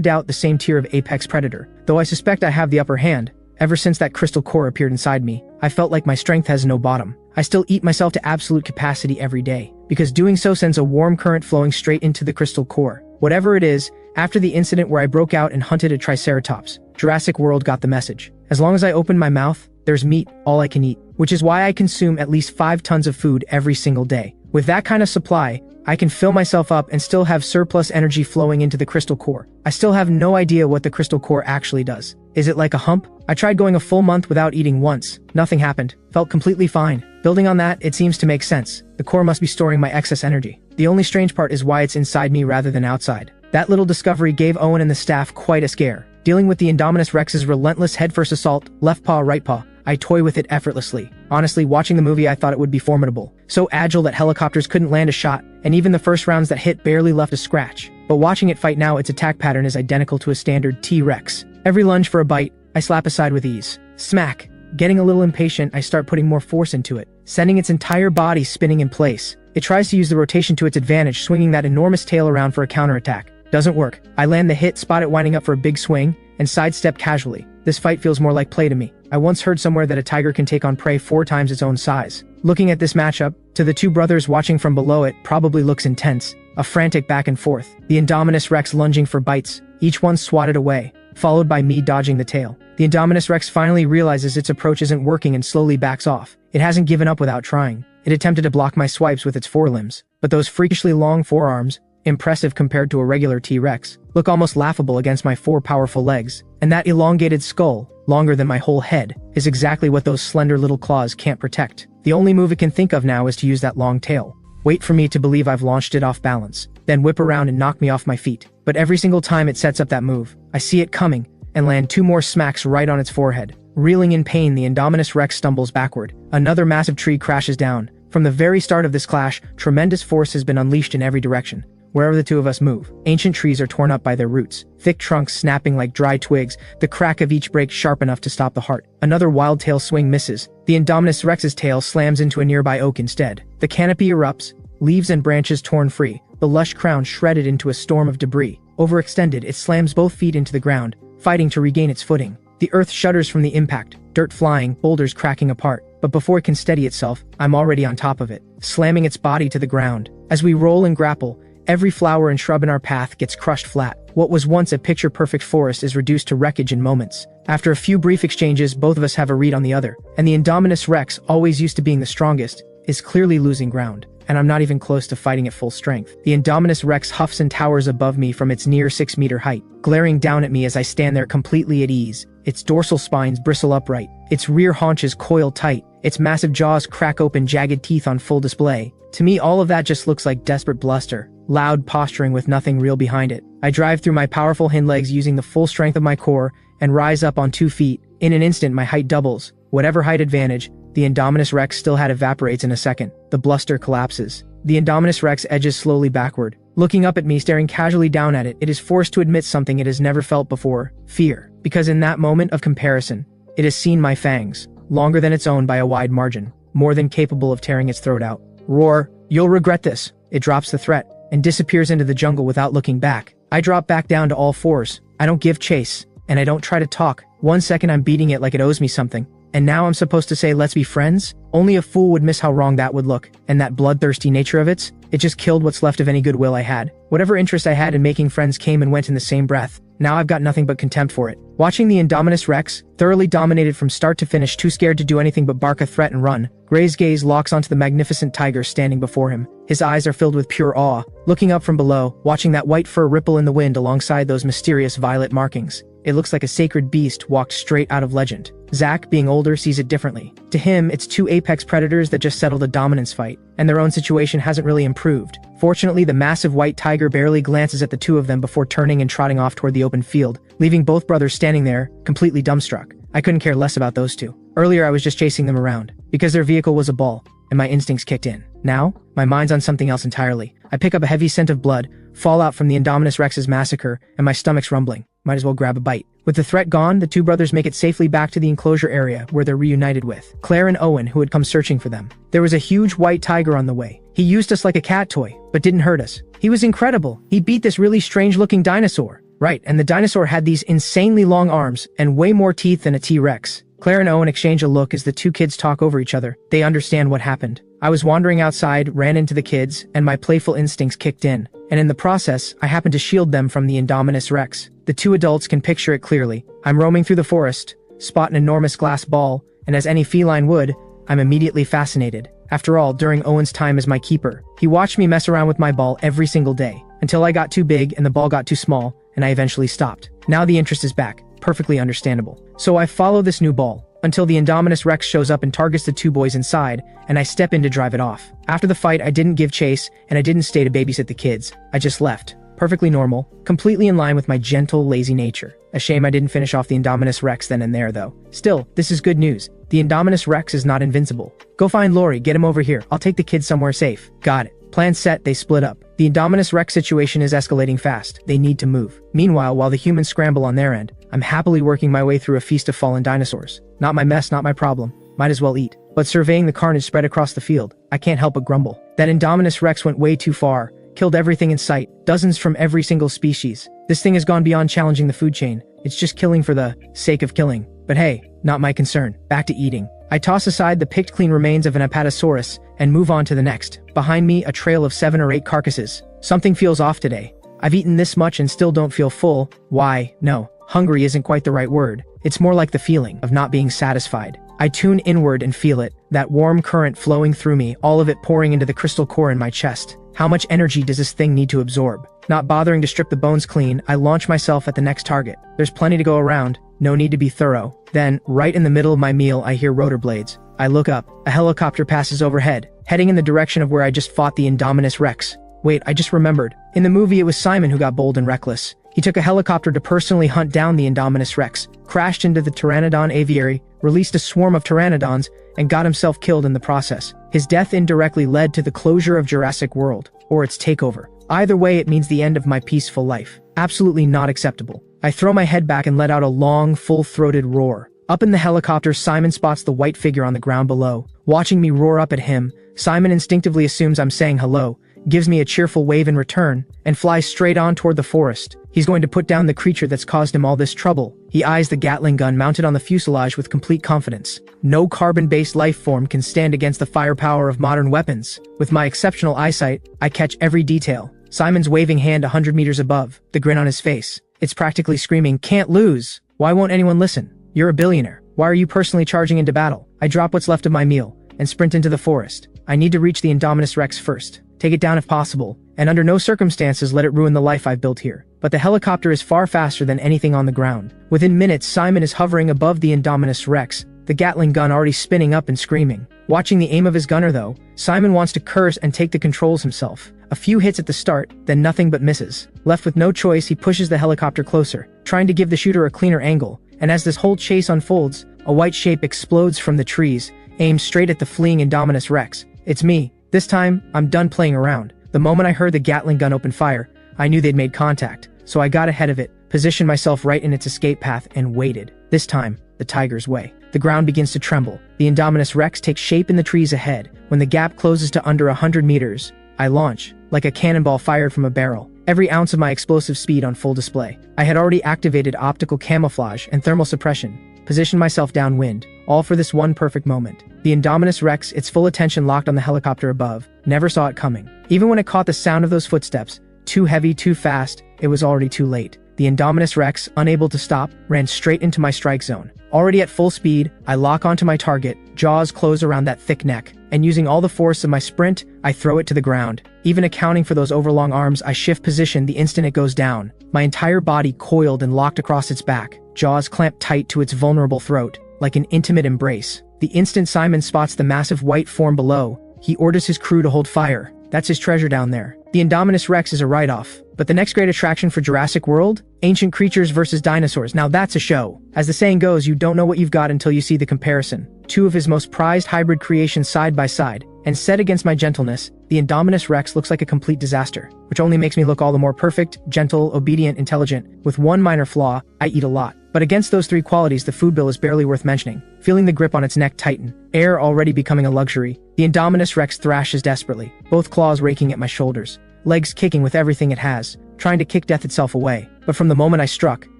doubt the same tier of apex predator. Though I suspect I have the upper hand. Ever since that crystal core appeared inside me, I felt like my strength has no bottom. I still eat myself to absolute capacity every day, because doing so sends a warm current flowing straight into the crystal core. Whatever it is, after the incident where I broke out and hunted a triceratops, Jurassic World got the message. As long as I open my mouth, there's meat, all I can eat, which is why I consume at least 5 tons of food every single day. With that kind of supply, I can fill myself up and still have surplus energy flowing into the crystal core. I still have no idea what the crystal core actually does. Is it like a hump? I tried going a full month without eating once. Nothing happened. Felt completely fine. Building on that, it seems to make sense. The core must be storing my excess energy. The only strange part is why it's inside me rather than outside. That little discovery gave Owen and the staff quite a scare. Dealing with the Indominus Rex's relentless headfirst assault, left paw, right paw, I toy with it effortlessly. Honestly, watching the movie I thought it would be formidable. So agile that helicopters couldn't land a shot, and even the first rounds that hit barely left a scratch. But watching it fight now, its attack pattern is identical to a standard T-Rex. Every lunge for a bite, I slap aside with ease. Smack! Getting a little impatient, I start putting more force into it, sending its entire body spinning in place. It tries to use the rotation to its advantage, swinging that enormous tail around for a counterattack. Doesn't work. I land the hit, spot it winding up for a big swing, and sidestep casually. This fight feels more like play to me. I once heard somewhere that a tiger can take on prey 4 times its own size. Looking at this matchup, to the two brothers watching from below, it probably looks intense. A frantic back and forth. The Indominus Rex lunging for bites, each one swatted away, followed by me dodging the tail. The Indominus Rex finally realizes its approach isn't working and slowly backs off. It hasn't given up without trying. It attempted to block my swipes with its forelimbs, but those freakishly long forearms, impressive compared to a regular T-Rex, look almost laughable against my 4 powerful legs. And that elongated skull, longer than my whole head, is exactly what those slender little claws can't protect. The only move it can think of now is to use that long tail. Wait for me to believe I've launched it off balance, then whip around and knock me off my feet. But every single time it sets up that move, I see it coming, and land 2 more smacks right on its forehead. Reeling in pain, the Indominus Rex stumbles backward. Another massive tree crashes down. From the very start of this clash, tremendous force has been unleashed in every direction. Wherever the two of us move, ancient trees are torn up by their roots, thick trunks snapping like dry twigs, the crack of each break sharp enough to stop the heart. Another wild tail swing misses. The Indominus Rex's tail slams into a nearby oak instead. The canopy erupts, leaves and branches torn free, the lush crown shredded into a storm of debris. Overextended, it slams both feet into the ground, fighting to regain its footing. The earth shudders from the impact, dirt flying, boulders cracking apart. But before it can steady itself, I'm already on top of it, slamming its body to the ground. As we roll and grapple, every flower and shrub in our path gets crushed flat. What was once a picture-perfect forest is reduced to wreckage in moments. After a few brief exchanges, both of us have a read on the other, and the Indominus Rex, always used to being the strongest, is clearly losing ground. And I'm not even close to fighting at full strength. The Indominus Rex huffs and towers above me from its near 6-meter height, glaring down at me as I stand there completely at ease. Its dorsal spines bristle upright, its rear haunches coil tight, its massive jaws crack open, jagged teeth on full display. To me, all of that just looks like desperate bluster, loud posturing with nothing real behind it. I drive through my powerful hind legs using the full strength of my core and rise up on 2 feet. In an instant, my height doubles. Whatever height advantage the Indominus Rex still had evaporates in a second. The bluster collapses. The Indominus Rex edges slowly backward. Looking up at me, staring casually down at it, it is forced to admit something it has never felt before: fear. Because in that moment of comparison, it has seen my fangs, longer than its own by a wide margin, more than capable of tearing its throat out. Roar, you'll regret this. It drops the threat and disappears into the jungle without looking back. I drop back down to all fours. I don't give chase, and I don't try to talk. 1 second I'm beating it like it owes me something, and now I'm supposed to say let's be friends? Only a fool would miss how wrong that would look, and that bloodthirsty nature of it just killed what's left of any goodwill I had. Whatever interest I had in making friends came and went in the same breath. Now I've got nothing but contempt for it. Watching the Indominus Rex, thoroughly dominated from start to finish, too scared to do anything but bark a threat and run, Gray's gaze locks onto the magnificent tiger standing before him. His eyes are filled with pure awe, looking up from below, watching that white fur ripple in the wind alongside those mysterious violet markings. It looks like a sacred beast walked straight out of legend. Zack, being older, sees it differently. To him, it's two apex predators that just settled a dominance fight, and their own situation hasn't really improved. Fortunately, the massive white tiger barely glances at the two of them before turning and trotting off toward the open field, leaving both brothers standing there, completely dumbstruck. I couldn't care less about those two. Earlier I was just chasing them around, because their vehicle was a ball, and my instincts kicked in. Now, my mind's on something else entirely. I pick up a heavy scent of blood, fallout from the Indominus Rex's massacre, and my stomach's rumbling. Might as well grab a bite. With the threat gone, the two brothers make it safely back to the enclosure area where they're reunited with Claire and Owen, who had come searching for them. There was a huge white tiger on the way. He used us like a cat toy, but didn't hurt us. He was incredible. He beat this really strange-looking dinosaur. Right, and the dinosaur had these insanely long arms and way more teeth than a T-Rex. Claire and Owen exchange a look as the two kids talk over each other. They understand what happened. I was wandering outside, ran into the kids, and my playful instincts kicked in. And in the process, I happened to shield them from the Indominus Rex. The two adults can picture it clearly. I'm roaming through the forest, spot an enormous glass ball, and as any feline would, I'm immediately fascinated. After all, during Owen's time as my keeper, he watched me mess around with my ball every single day, until I got too big and the ball got too small, and I eventually stopped. Now the interest is back, perfectly understandable. So I follow this new ball, until the Indominus Rex shows up and targets the two boys inside, and I step in to drive it off. After the fight, I didn't give chase, and I didn't stay to babysit the kids. I just left. Perfectly normal, completely in line with my gentle, lazy nature. A shame I didn't finish off the Indominus Rex then and there, though. Still, this is good news. The Indominus Rex is not invincible. Go find Lori, get him over here. I'll take the kids somewhere safe. Got it. Plan set, they split up. The Indominus Rex situation is escalating fast. They need to move. Meanwhile, while the humans scramble on their end, I'm happily working my way through a feast of fallen dinosaurs. Not my mess, not my problem. Might as well eat. But surveying the carnage spread across the field, I can't help but grumble. That Indominus Rex went way too far. Killed everything in sight, dozens from every single species. This thing has gone beyond challenging the food chain. It's just killing for the sake of killing. But hey, not my concern. Back to eating. I toss aside the picked clean remains of an Apatosaurus and move on to the next. Behind me, a trail of 7 or 8 carcasses. Something feels off today. I've eaten this much and still don't feel full. Why? No, hungry isn't quite the right word. It's more like the feeling of not being satisfied. I tune inward and feel it, that warm current flowing through me, all of it pouring into the crystal core in my chest. How much energy does this thing need to absorb? Not bothering to strip the bones clean, I launch myself at the next target. There's plenty to go around, no need to be thorough. Then, right in the middle of my meal, I hear rotor blades. I look up. A helicopter passes overhead, heading in the direction of where I just fought the Indominus Rex. Wait, I just remembered. In the movie, it was Simon who got bold and reckless. He took a helicopter to personally hunt down the Indominus Rex, crashed into the Pteranodon aviary, released a swarm of pteranodons, and got himself killed in the process. His death indirectly led to the closure of Jurassic World, or its takeover. Either way, it means the end of my peaceful life. Absolutely not acceptable. I throw my head back and let out a long, full-throated roar. Up in the helicopter, Simon spots the white figure on the ground below. Watching me roar up at him, Simon instinctively assumes I'm saying hello, gives me a cheerful wave in return, and flies straight on toward the forest. He's going to put down the creature that's caused him all this trouble. He eyes the Gatling gun mounted on the fuselage with complete confidence. No carbon-based life form can stand against the firepower of modern weapons. With my exceptional eyesight, I catch every detail. Simon's waving hand 100 meters above, the grin on his face. It's practically screaming, "Can't lose! Why won't anyone listen? You're a billionaire. Why are you personally charging into battle?" I drop what's left of my meal and sprint into the forest. I need to reach the Indominus Rex first. Take it down if possible, and under no circumstances let it ruin the life I've built here. But the helicopter is far faster than anything on the ground. Within minutes, Simon is hovering above the Indominus Rex, the Gatling gun already spinning up and screaming. Watching the aim of his gunner though, Simon wants to curse and take the controls himself. A few hits at the start, then nothing but misses. Left with no choice, he pushes the helicopter closer, trying to give the shooter a cleaner angle, and as this whole chase unfolds, a white shape explodes from the trees, aimed straight at the fleeing Indominus Rex. It's me. This time, I'm done playing around. The moment I heard the Gatling gun open fire, I knew they'd made contact, so I got ahead of it, positioned myself right in its escape path, and waited. This time, the tiger's way. The ground begins to tremble. The Indominus Rex takes shape in the trees ahead. When the gap closes to under 100 meters, I launch, like a cannonball fired from a barrel. every ounce of my explosive speed on full display. I had already activated optical camouflage and thermal suppression, positioned myself downwind, all for this one perfect moment. The Indominus Rex, its full attention locked on the helicopter above, never saw it coming. Even when it caught the sound of those footsteps, too heavy, too fast, it was already too late. The Indominus Rex, unable to stop, ran straight into my strike zone. Already at full speed, I lock onto my target, jaws close around that thick neck, and using all the force of my sprint, I throw it to the ground. Even accounting for those overlong arms, I shift position the instant it goes down. My entire body coiled and locked across its back, jaws clamped tight to its vulnerable throat, like an intimate embrace. The instant Simon spots the massive white form below, he orders his crew to hold fire. That's his treasure down there. The Indominus Rex is a write-off. But the next great attraction for Jurassic World? Ancient creatures versus dinosaurs. Now that's a show. As the saying goes, you don't know what you've got until you see the comparison. Two of his most prized hybrid creations side by side, and set against my gentleness, the Indominus Rex looks like a complete disaster, which only makes me look all the more perfect, gentle, obedient, intelligent. With one minor flaw, I eat a lot. But against those three qualities, the food bill is barely worth mentioning. Feeling the grip on its neck tighten, air already becoming a luxury, the Indominus Rex thrashes desperately, both claws raking at my shoulders, legs kicking with everything it has, trying to kick death itself away. But from the moment I struck,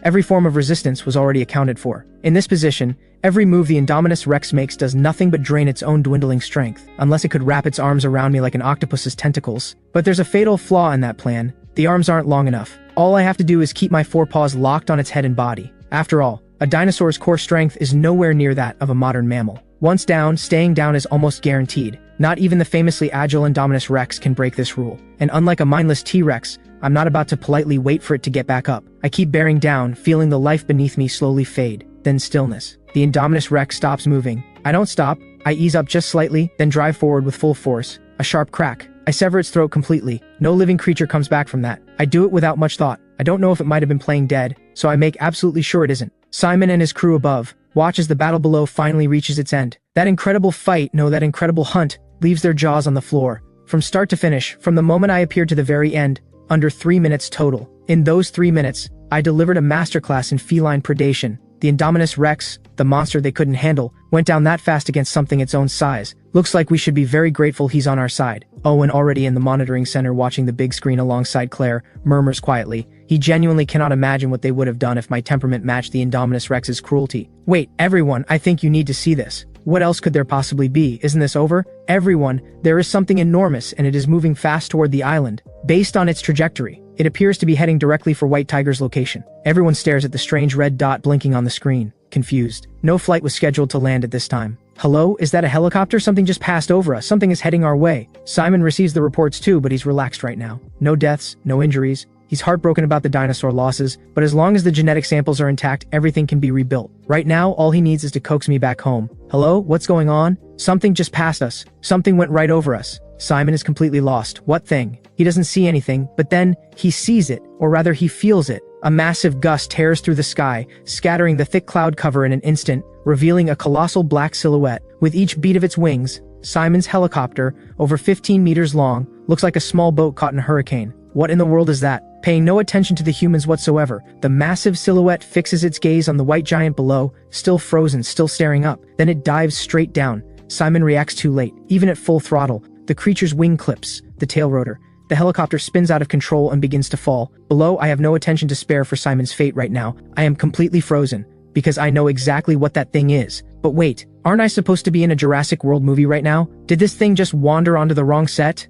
every form of resistance was already accounted for. In this position, every move the Indominus Rex makes does nothing but drain its own dwindling strength, unless it could wrap its arms around me like an octopus's tentacles. But there's a fatal flaw in that plan. The arms aren't long enough. All I have to do is keep my forepaws locked on its head and body. After all, a dinosaur's core strength is nowhere near that of a modern mammal. Once down, staying down is almost guaranteed. Not even the famously agile Indominus Rex can break this rule. And unlike a mindless T-Rex, I'm not about to politely wait for it to get back up. I keep bearing down, feeling the life beneath me slowly fade. Then stillness. The Indominus Rex stops moving. I don't stop. I ease up just slightly, then drive forward with full force. A sharp crack. I sever its throat completely. No living creature comes back from that. I do it without much thought. I don't know if it might have been playing dead, so I make absolutely sure it isn't. Simon and his crew above watch as the battle below finally reaches its end. That incredible fight, no, that incredible hunt, leaves their jaws on the floor. From start to finish, from the moment I appeared to the very end, under 3 minutes total. In those 3 minutes, I delivered a masterclass in feline predation. The Indominus Rex, the monster they couldn't handle, went down that fast against something its own size. Looks like we should be very grateful he's on our side. Owen, already in the monitoring center watching the big screen alongside Claire, murmurs quietly. He genuinely cannot imagine what they would have done if my temperament matched the Indominus Rex's cruelty. Wait, everyone, I think you need to see this. What else could there possibly be? Isn't this over? Everyone, there is something enormous and it is moving fast toward the island. Based on its trajectory, it appears to be heading directly for White Tiger's location. Everyone stares at the strange red dot blinking on the screen, confused. No flight was scheduled to land at this time. Hello, is that a helicopter? Something just passed over us. Something is heading our way. Simon receives the reports too, but he's relaxed right now. No deaths, no injuries. He's heartbroken about the dinosaur losses, but as long as the genetic samples are intact, everything can be rebuilt. Right now, all he needs is to coax me back home. Hello, what's going on? Something just passed us. Something went right over us. Simon is completely lost. What thing? He doesn't see anything, but then he sees it, or rather he feels it. A massive gust tears through the sky, scattering the thick cloud cover in an instant, revealing a colossal black silhouette. With each beat of its wings, Simon's helicopter, over 15 meters long, looks like a small boat caught in a hurricane. What in the world is that? Paying no attention to the humans whatsoever, the massive silhouette fixes its gaze on the white giant below, still frozen, still staring up. Then it dives straight down. Simon reacts too late. Even at full throttle, the creature's wing clips, the tail rotor. The helicopter spins out of control and begins to fall. Below, I have no attention to spare for Simon's fate right now. I am completely frozen, because I know exactly what that thing is. But wait, aren't I supposed to be in a Jurassic World movie right now? Did this thing just wander onto the wrong set?